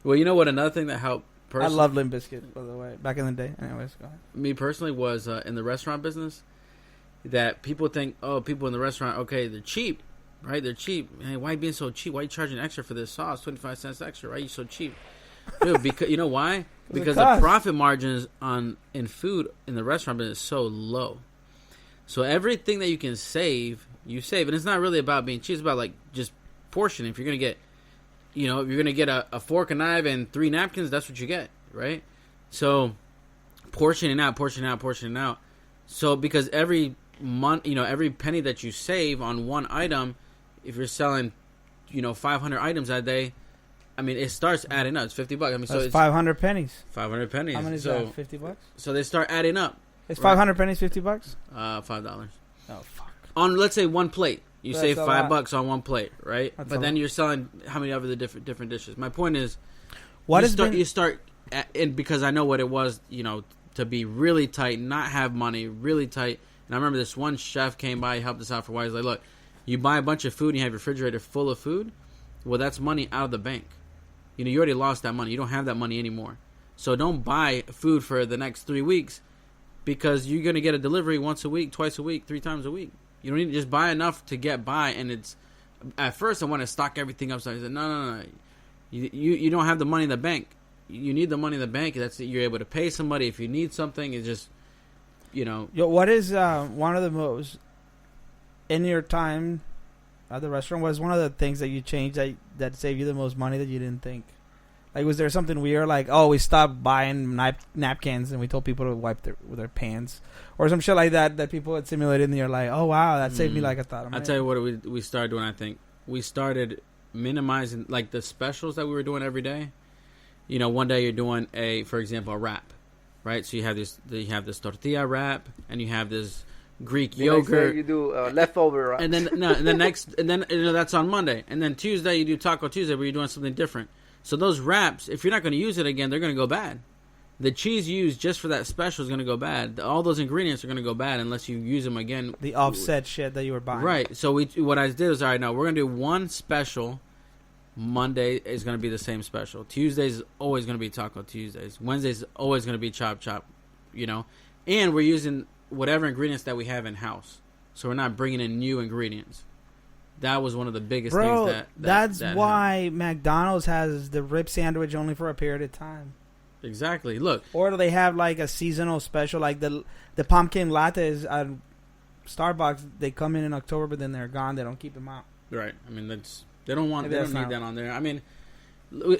Well, you know what? Another thing that helped. I love Limp Bizkit, by the way. Back in the day. Anyways, go ahead. Me personally was in the restaurant business. That people think, people in the restaurant, okay, they're cheap, right? They're cheap. Hey, why are you being so cheap? Why are you charging extra for this sauce? 25 cents extra, right? You so cheap, dude. Because you know why? Because the profit margins in food in the restaurant business is so low. So everything that you can save, you save, and it's not really about being cheap. It's about like just portioning. If you're gonna get, if you're gonna get a fork, a knife, and 3 napkins, that's what you get, right? So portioning out. So because every month, every penny that you save on one item, if you're selling, 500 items that day, I mean, it starts adding up. It's $50. I mean, so it's 500 pennies. 500 pennies. How many is that? $50? So they start adding up. Is 500 pennies $50? $5. Oh fuck. On let's say one plate, you save $5 on one plate, right? That's but then you're selling how many of the different dishes? My point is, you start, and because I know what it was, to be really tight, not have money, really tight. And I remember this one chef came by, helped us out for a while. He's like, "Look, you buy a bunch of food, and you have your refrigerator full of food. Well, that's money out of the bank. You already lost that money. You don't have that money anymore. So don't buy food for the next 3 weeks because you're going to get a delivery once a week, twice a week, 3 times a week. You don't need to just buy enough to get by. And it's at first I want to stock everything up. So I said, no. You don't have the money in the bank. You need the money in the bank. That's it. You're able to pay somebody if you need something. It's just, Yo, what is one of the most in your time at the restaurant? Was one of the things that you changed that saved you the most money that you didn't think? Like, was there something weird? Like, we stopped buying napkins and we told people to wipe with their pants, or some shit like that people had simulated, and you're like, oh wow, that saved me like a thought. I'll tell you what we started doing. I think we started minimizing like the specials that we were doing every day. One day you're doing for example, a wrap, right? So you have this tortilla wrap, and you have this Greek yogurt. You do leftover wraps. And then that's on Monday, and then Tuesday you do Taco Tuesday, where you're doing something different. So those wraps, if you're not going to use it again, they're going to go bad. The cheese used just for that special is going to go bad. All those ingredients are going to go bad unless you use them again. The offset shit that you were buying. Right. So what I did is, all right, now we're going to do one special. Monday is going to be the same special. Tuesdays is always going to be Taco Tuesdays. Wednesdays is always going to be Chop Chop, And we're using whatever ingredients that we have in-house. So we're not bringing in new ingredients. That was one of the biggest things that's why McDonald's has the rib sandwich only for a period of time. Exactly. Look. Or they have like a seasonal special, like the pumpkin lattes at Starbucks. They come in October, but then they're gone. They don't keep them out. Right. I mean, they don't need that on there. I mean,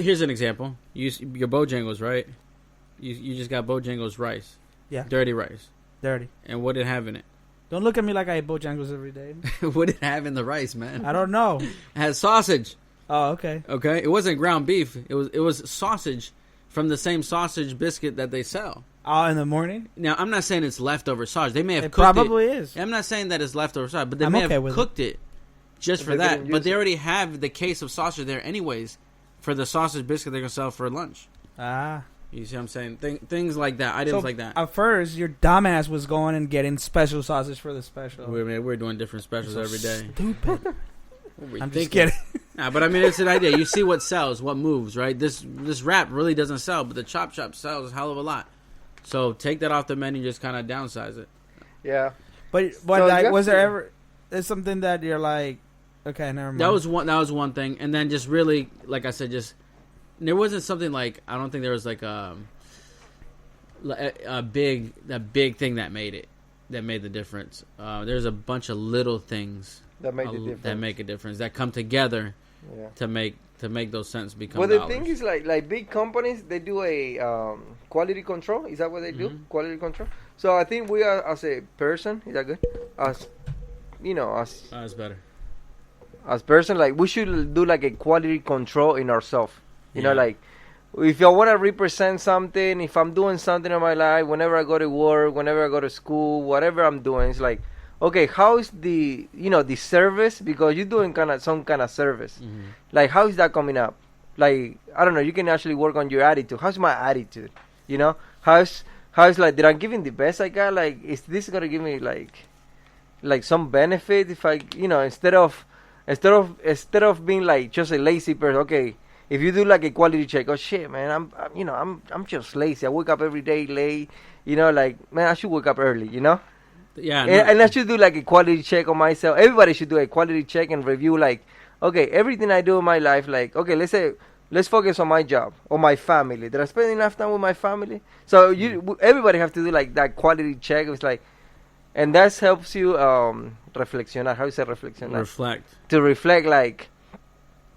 here's an example. Your Bojangles, right? You just got Bojangles rice. Yeah. Dirty rice. Dirty. And what did it have in it? Don't look at me like I eat Bojangles every day. What did it have in the rice, man? I don't know. It had sausage. Oh, okay. Okay? It wasn't ground beef. It was sausage from the same sausage biscuit that they sell. Oh, in the morning? Now, I'm not saying it's leftover sausage. They may have cooked it. It probably is. I'm not saying that it's leftover sausage, but they may have cooked it just for that. But they already have the case of sausage there anyways for the sausage biscuit they're going to sell for lunch. Ah. You see what I'm saying? Things like that. Items like that. At first, your dumbass was going and getting special sausage for the special. We're doing different specials every day. Stupid. I'm just kidding. Nah, but I mean, it's an idea. You see what sells, what moves, right? This wrap really doesn't sell, but the Chop Chop sells a hell of a lot. So take that off the menu, just kind of downsize it. Yeah. But like, was there ever something that you're like, okay, never mind? That was one thing, and then just really, like I said, just. There wasn't something like, I don't think there was like a big thing that made the difference. There's a bunch of little things that make a difference that come together to make those cents become. Well, the thing is, like big companies, they do a quality control. Is that what they do? Quality control. So I think we are, as a person, is that good? That's better. As person, like we should do like a quality control in ourselves. You know, like, if I want to represent something, if I'm doing something in my life, whenever I go to work, whenever I go to school, whatever I'm doing, it's like, okay, how is the service? Because you're doing some kind of service. Mm-hmm. Like, how is that coming up? Like, I don't know, you can actually work on your attitude. How's my attitude? How's like, did I give him the best I got? Like, is this going to give me, like some benefit if I, instead of being, like, just a lazy person, okay, if you do like a quality check, oh shit, man, I'm just lazy. I wake up every day late. Like, man, I should wake up early. Yeah. And I should do like a quality check on myself. Everybody should do a quality check and review. Like, okay, everything I do in my life. Like, okay, let's focus on my job or my family. Did I spend enough time with my family? So everybody have to do like that quality check. It's like, and that helps you reflexionar. How you say reflexionar? Reflect. To reflect, like,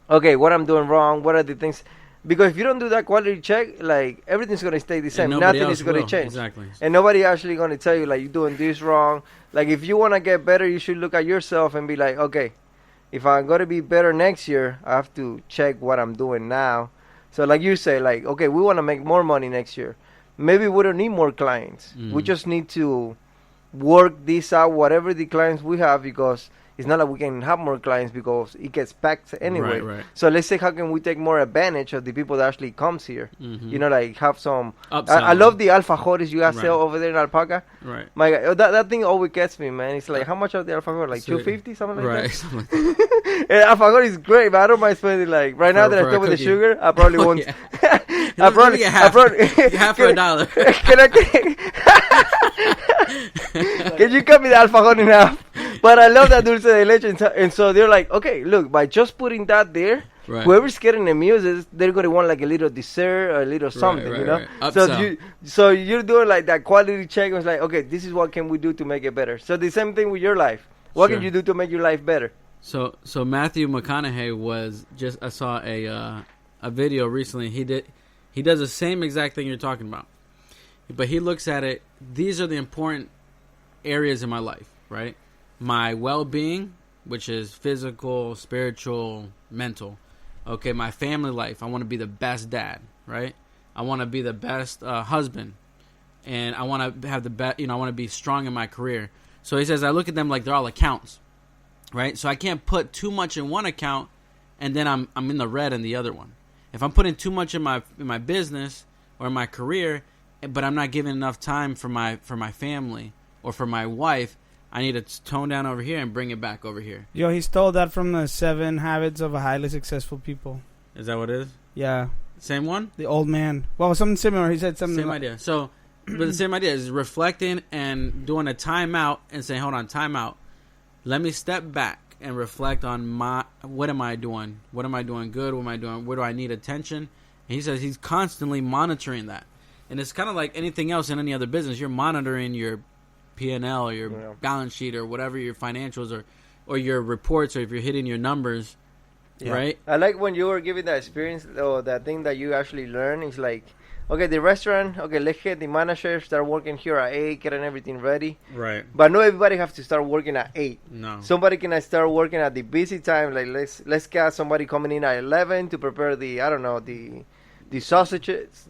okay, what I'm doing wrong, what are the things? Because if you don't do that quality check, like, everything's going to stay the same. Nothing is going to change. Exactly. And nobody actually going to tell you, like, you're doing this wrong. Like, if you want to get better, you should look at yourself and be like, okay, if I'm going to be better next year, I have to check what I'm doing now. So, like you say, like, okay, we want to make more money next year. Maybe we don't need more clients. We just need to work this out, whatever the clients we have, because it's not like we can have more clients because it gets packed anyway. Right. So let's say, how can we take more advantage of the people that actually comes here? Like have some. I love the alfajores you guys sell over there in Alpaca. Right. My God, that thing always gets me, man. It's like, how much are the alfajor? Like $2.50, something like that. Something like that. And alfajor is great, but I don't mind spending like right now that I start with the sugar. I probably won't. I probably half for $1. Can I? Can you cut me the alfajor in half? But I love that dulce de leche. And so they're like, okay, look, by just putting that there, Right. whoever's getting the meals, they're going to want like a little dessert or a little something, you know? Right. So you're doing like that quality check. It's like, okay, this is what can we do to make it better. So the same thing with your life. What can you do to make your life better? So Matthew McConaughey was just, I saw a video recently. He does the same exact thing you're talking about. But he looks at it, these are the important areas in my life, right? My well-being, which is physical, spiritual, mental. Okay, my family life, I want to be the best dad, right? I want to be the best husband. And I want to have the best, I want to be strong in my career. So he says, I look at them like they're all accounts, right? So I can't put too much in one account and then I'm in the red in the other one. If I'm putting too much in my business or in my career, but I'm not giving enough time for my family or for my wife, I need to tone down over here and bring it back over here. Yo, he stole that from the 7 Habits of Highly Successful People. Is that what it is? Yeah. Same one? The old man. Well, something similar. He said something. Same idea. So, but the same idea is reflecting and doing a timeout and saying, hold on, timeout. Let me step back and reflect on what am I doing? What am I doing good? What am I doing? Where do I need attention? And he says he's constantly monitoring that. And it's kind of like anything else in any other business. You're monitoring your P&L or your balance sheet or whatever your financials or your reports or if you're hitting your numbers, right? I like when you were giving that experience or that thing that you actually learn. It's like, okay, the restaurant, okay, let's get the manager, start working here at 8, getting everything ready. Right. But not everybody has to start working at 8. No. Somebody can start working at the busy time. Like let's get somebody coming in at 11 to prepare the sausages.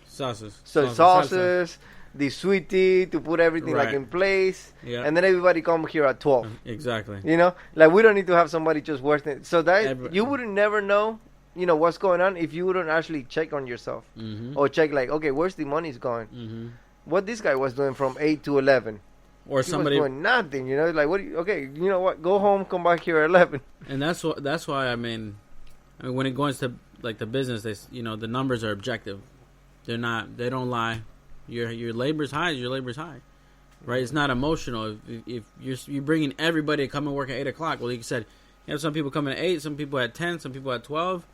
Sauces. So sauces, the sweet tea to put everything like in place. Yeah. And then everybody come here at 12. Exactly. You know? Like we don't need to have somebody just working. So that you would never know, what's going on if you wouldn't actually check on yourself. Mm-hmm. Or check like, okay, where's the money's going? Mm-hmm. What this guy was doing from 8 to 11. Or he somebody was doing nothing, like what okay, you know what? Go home, come back here at 11. And that's why I mean when it goes to like the business, the numbers are objective. They don't lie. Your labor's high. Your labor's high, right? It's not emotional. If you're bringing everybody to come and work at 8 o'clock, well, like you said, you have some people coming at 8, some people at 10, some people at 12,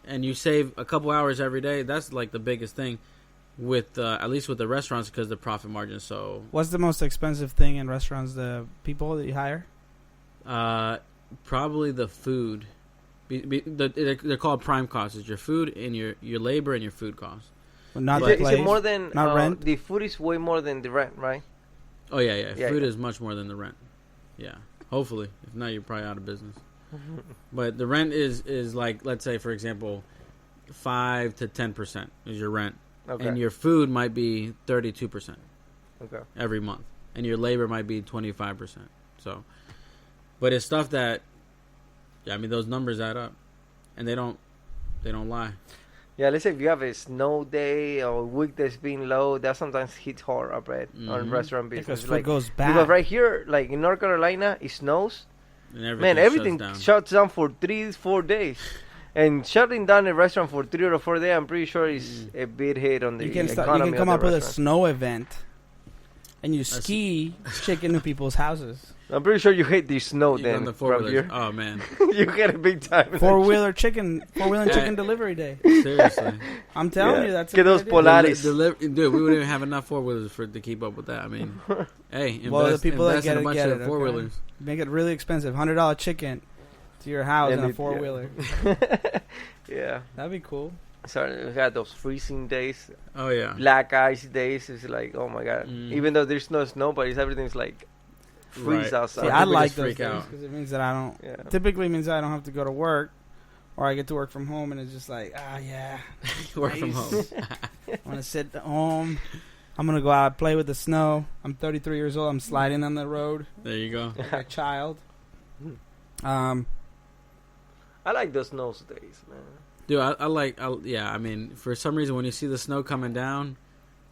and you save a couple hours every day. That's like the biggest thing with at least with the restaurants because the profit margin. So, what's the most expensive thing in restaurants? The people that you hire? Probably the food. They're called prime costs. It's your food and your labor and your food costs. Well, not is it more than not rent? The food is way more than the rent, right? Oh yeah. Food is much more than the rent. Yeah, hopefully. If not, you're probably out of business. But the rent is like, let's say for example, 5 to 10% is your rent, and your food might be 32%. Okay. Every month, and your labor might be 25%. So, but it's stuff that, those numbers add up, and they don't lie. Yeah, let's say if you have a snow day or a week that's been low, that sometimes hits hard up on restaurant business. Because food goes bad. Because right here, like in North Carolina, it snows. And everything shuts down for 3-4 days. And shutting down a restaurant for 3 or 4 days, I'm pretty sure is a big hit on the economy. You can come up with a snow event, and you ski chicken to people's houses. I'm pretty sure you hate the snow then. The four-wheelers. Oh man, you get a big time. Four-wheeler chicken delivery day. Seriously, I'm telling you, that's get those Polaris. Dude, we wouldn't even have enough four-wheelers to keep up with that. I mean, hey, the people that get in a bunch of four-wheelers. Okay. Make it really expensive. $100 chicken to your house and a four-wheeler. Yeah, that'd be cool. So we had those freezing days. Oh yeah, black ice days. It's like, oh my god. Even though there's no snow, but everything's like freeze outside. See, I like those things because it means that I don't. Yeah. Typically means that I don't have to go to work, or I get to work from home, and it's just like, work from home. I want to sit at home. I'm gonna go out play with the snow. I'm 33 years old. I'm sliding on the road. There you go. Like a child. I like those snow days, man. Dude, I mean, for some reason, when you see the snow coming down,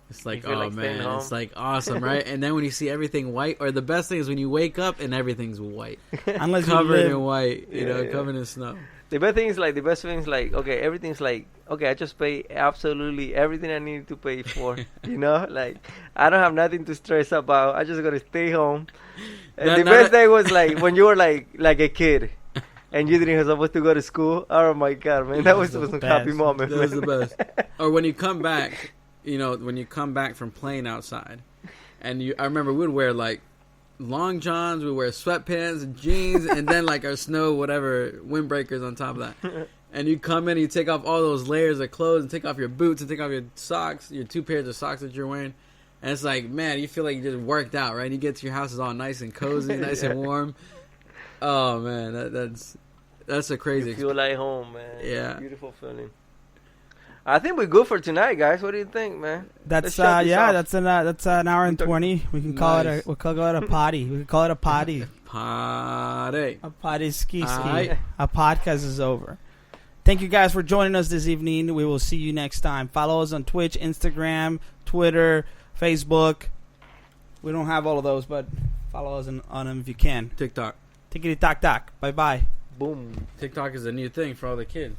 It's like, You feel oh like staying man, home. it's like awesome, right? And then when you see everything white, or the best thing is when you wake up and everything's white, Unless you covered live, in white, you know, Yeah. covered in snow. The best thing is like, okay, everything's like, okay, I just pay absolutely everything I need to pay for. You know, like I don't have nothing to stress about. I just gotta stay home. And the best thing was like when you were like a kid, and you didn't supposed to go to school. Oh my god, man, that was the a best. happy moment. That was man. the best. Or when you come back, you know, when you come back from playing outside, and I remember we'd wear like long johns, we'd wear sweatpants and jeans, and then like our snow, whatever, windbreakers on top of that. And you come in and you take off all those layers of clothes and take off your boots and take off your socks, your 2 pairs of socks that you're wearing. And it's like, man, you feel like you just worked out, right? And you get to your house, it's all nice and cozy, nice and warm. Oh man, that's a crazy You feel like home, man. Yeah. Beautiful feeling. I think we're good for tonight, guys. What do you think, man? That's Let's shut this off. that's an hour and 20. We can call Nice. we'll call it a potty. We can call it a potty. Party. A potty ski. Aight. Our podcast is over. Thank you guys for joining us this evening. We will see you next time. Follow us on Twitch, Instagram, Twitter, Facebook. We don't have all of those, but follow us on them if you can. TikTok. Tickety tock tock. Bye bye. Boom. TikTok is a new thing for all the kids.